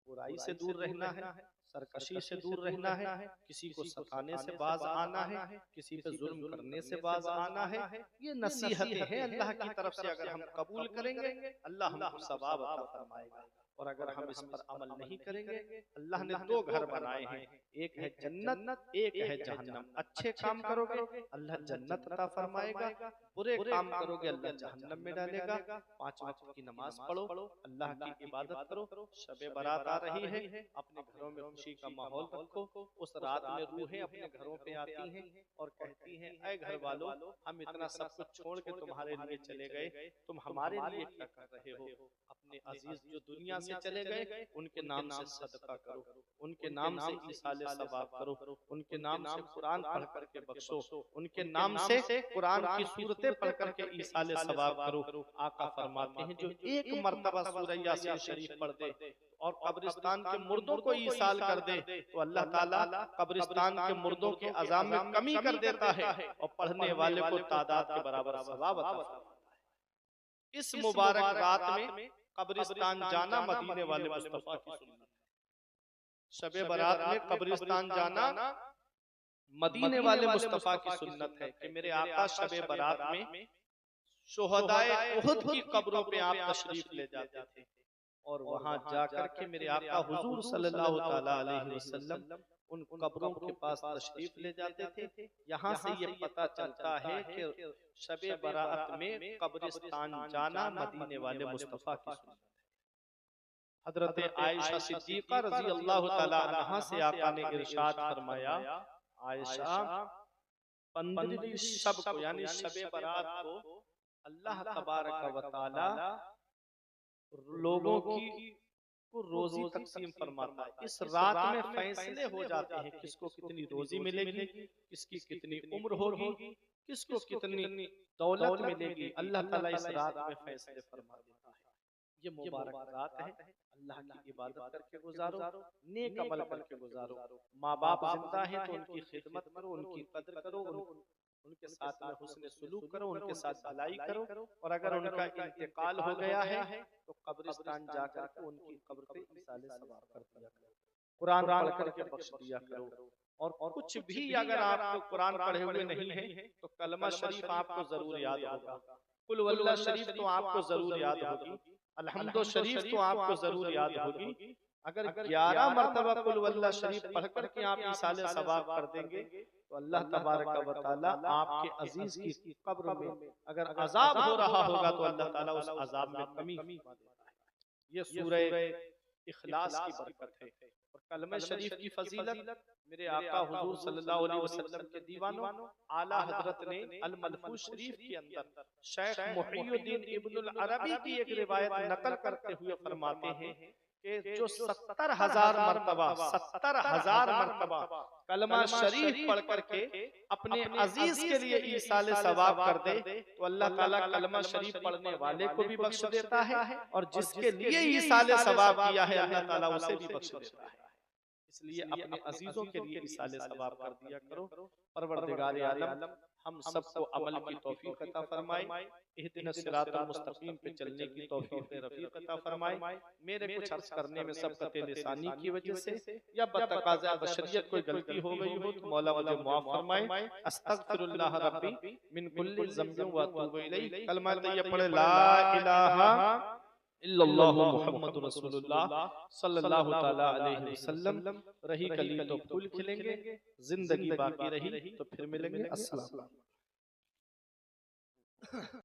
S1: बुराई से दूर रहना है, सरकशी से दूर रहना है, किसी को सताने से बाज आना है, किसी पे जुल्म करने से बाज आना है। ये नसीहतें हैं अल्लाह की तरफ से। अगर हम कबूल करेंगे अल्लाह हमको सवाब अता फरमाएगा, और अगर हम इस पर अमल नहीं करेंगे, अल्लाह ने 2 घर बनाए हैं, एक है जन्नत, एक है जहन्नम। अच्छे काम करोगे अल्लाह जन्नत अता फरमाएगा, बुरे काम करोगे अल्लाह जहन्नम में डालेगा। 5 वक्त की नमाज पढ़ो, अल्लाह की इबादत करो। शबे बारात आ रही है, अपने घरों में खुशी का माहौल रखो। उस रात में रूहें अपने घरों पे आती हैं और कहती हैं ऐ घर वालों, हम इतना सब कुछ छोड़ के तुम्हारे लिए चले गए, तुम हमारे लिए क्या कर रहे हो? अपने अजीज जो दुनिया से चले गए उनके नाम से सदका करो, उनके नाम से ईसाले सवाब करो, उनके नाम से कुरान पढ़ करके बख्शो, उनके नाम से कुरान की सूरतें पढ़ करके ईसाले सवाब करो। आका फरमाते हैं जो एक मर्तबा सूरह यासीन शरीफ पढ़ दे और कब्रिस्तान के मुर्दों को ईसाल कर दे तो अल्लाह ताला कब्रिस्तान के मुर्दों के अज़ाब में कमी कर देता है और पढ़ने वाले को तादाद के बराबर सवाब अता फरमाता है। इस मुबारक रात में कब्रिस्तान जाना मदीने वाले मुस्तफा की सुन्नत है। शबे बारात में कब्रिस्तान जाना मदीने वाले मुस्तफा की सुन्नत है कि मेरे आका शबे बारात में शुहदाए उहुद की कब्रों पे आप तशरीफ ले जाते थे और वहां जाकर के मेरे आका हुजूर सल्लल्लाहु तआला अलैहि वसल्लम उन कब्रों के पास तशरीफ ले जाते थे। यहाँ से ये पता चलता है कि शबे बारात में कब्रिस्तान जाना मदीने वाले मुस्तफा की सुन्नत है। हजरत आयशा सिद्दीका रजी अल्लाह तआला अन्हा से आका ने इरशाद फरमाया, आयशा 15वीं शब को यानी शबे बारात को अल्लाह तबारक व तआला लोगों की को रोजी तकसीम फरमाता है। इस रात में फैसले हो जाते हैं किसको कितनी रोजी मिलेगी, किसकी कितनी उम्र होगी, किसको कितनी दौलत मिलेगी। अल्लाह ताला इस रात में फैसले फरमा देता है। ये मुबारक रात है, अल्लाह की इबादत करके गुजारो, नेक अमल करके गुजारो। माँ बाप जिंदा हैं तो उनकी खिदमत करो, उनकी कदर करो, उनके साथ में हुस्न सुलूक करो, उनके साथ भलाई करो। और अगर उनका इंतकाल हो गया है तो कब्रिस्तान जाकर के उनकी कब्र पे इसाले सवाब कर दिया करो, कुरान पढ़ करके बख्श दिया करो। और कुछ भी अगर आप कुरान पढ़े हुए नहीं है तो कलमा शरीफ आपको जरूर याद होगा, कुल वल्लाह शरीफ तो आपको जरूर याद होगी, अल्हम्दु शरीफ तो आपको जरूर याद होगी। अगर 11 मरतबा कुल वल्लाह शरीफ पढ़ करके आप इसाले सवाब कर देंगे तो अल्लाह तबारक व तआला आपके अजीज की कब्र में अगर अजाब हो रहा होगा तो अल्लाह ताला उस अजाब में कमी फरमा देता है। ये सूरह इखलास की बरकत है। और कलमा शरीफ की फजीलत मेरे आका हुजूर सल्लल्लाहु अलैहि वसल्लम के दीवानों आला हजरत ने अल मलफूज शरीफ के अंदर शेख मुहीउद्दीन इब्नुल अरबी की एक रिवायत नकल करते हुए फरमाते हैं कि जो 70,000 मरतबा कलमा शरीफ पढ़ करके अपने अजीज के लिए ईसाले सवाब कर दे तो अल्लाह ताला कलमा शरीफ पढ़ने वाले को भी बख्श देता है और जिसके लिए ईसाले सवाब किया है अल्लाह ताला उसे भी बख्श देता है। इसलिए अपने अजीजों के लिए इसाले सवाब कर दिया करो। परवरदिगार आलम हम सबको अमल की तौफीक अता फरमाए, इहदिनस सिरातल मुस्तकीम पे चलने की तौफीक रफीक अता फरमाए। मेरे कुछ अर्ज करने में सबकत लिसानी की वजह से या बतकाज़ा बशरियत कोई गलती हो गई हो तो मौला मुझे माफ फरमाए। अस्तगफिरुल्लाह रब्बी मिन कुल्लि ज़म्बिन व अतूबु इलैहि। कलमा तैयब पढ़े ला इलाहा इल्लल्लाहु मुहम्मदुर रसूलुल्लाह सल्लल्लाहु तआला अलैहि वसल्लम। रही कली तो फूल खिलेंगे, जिंदगी बाकी रही तो फिर मिलेंगे। अस्सलाम।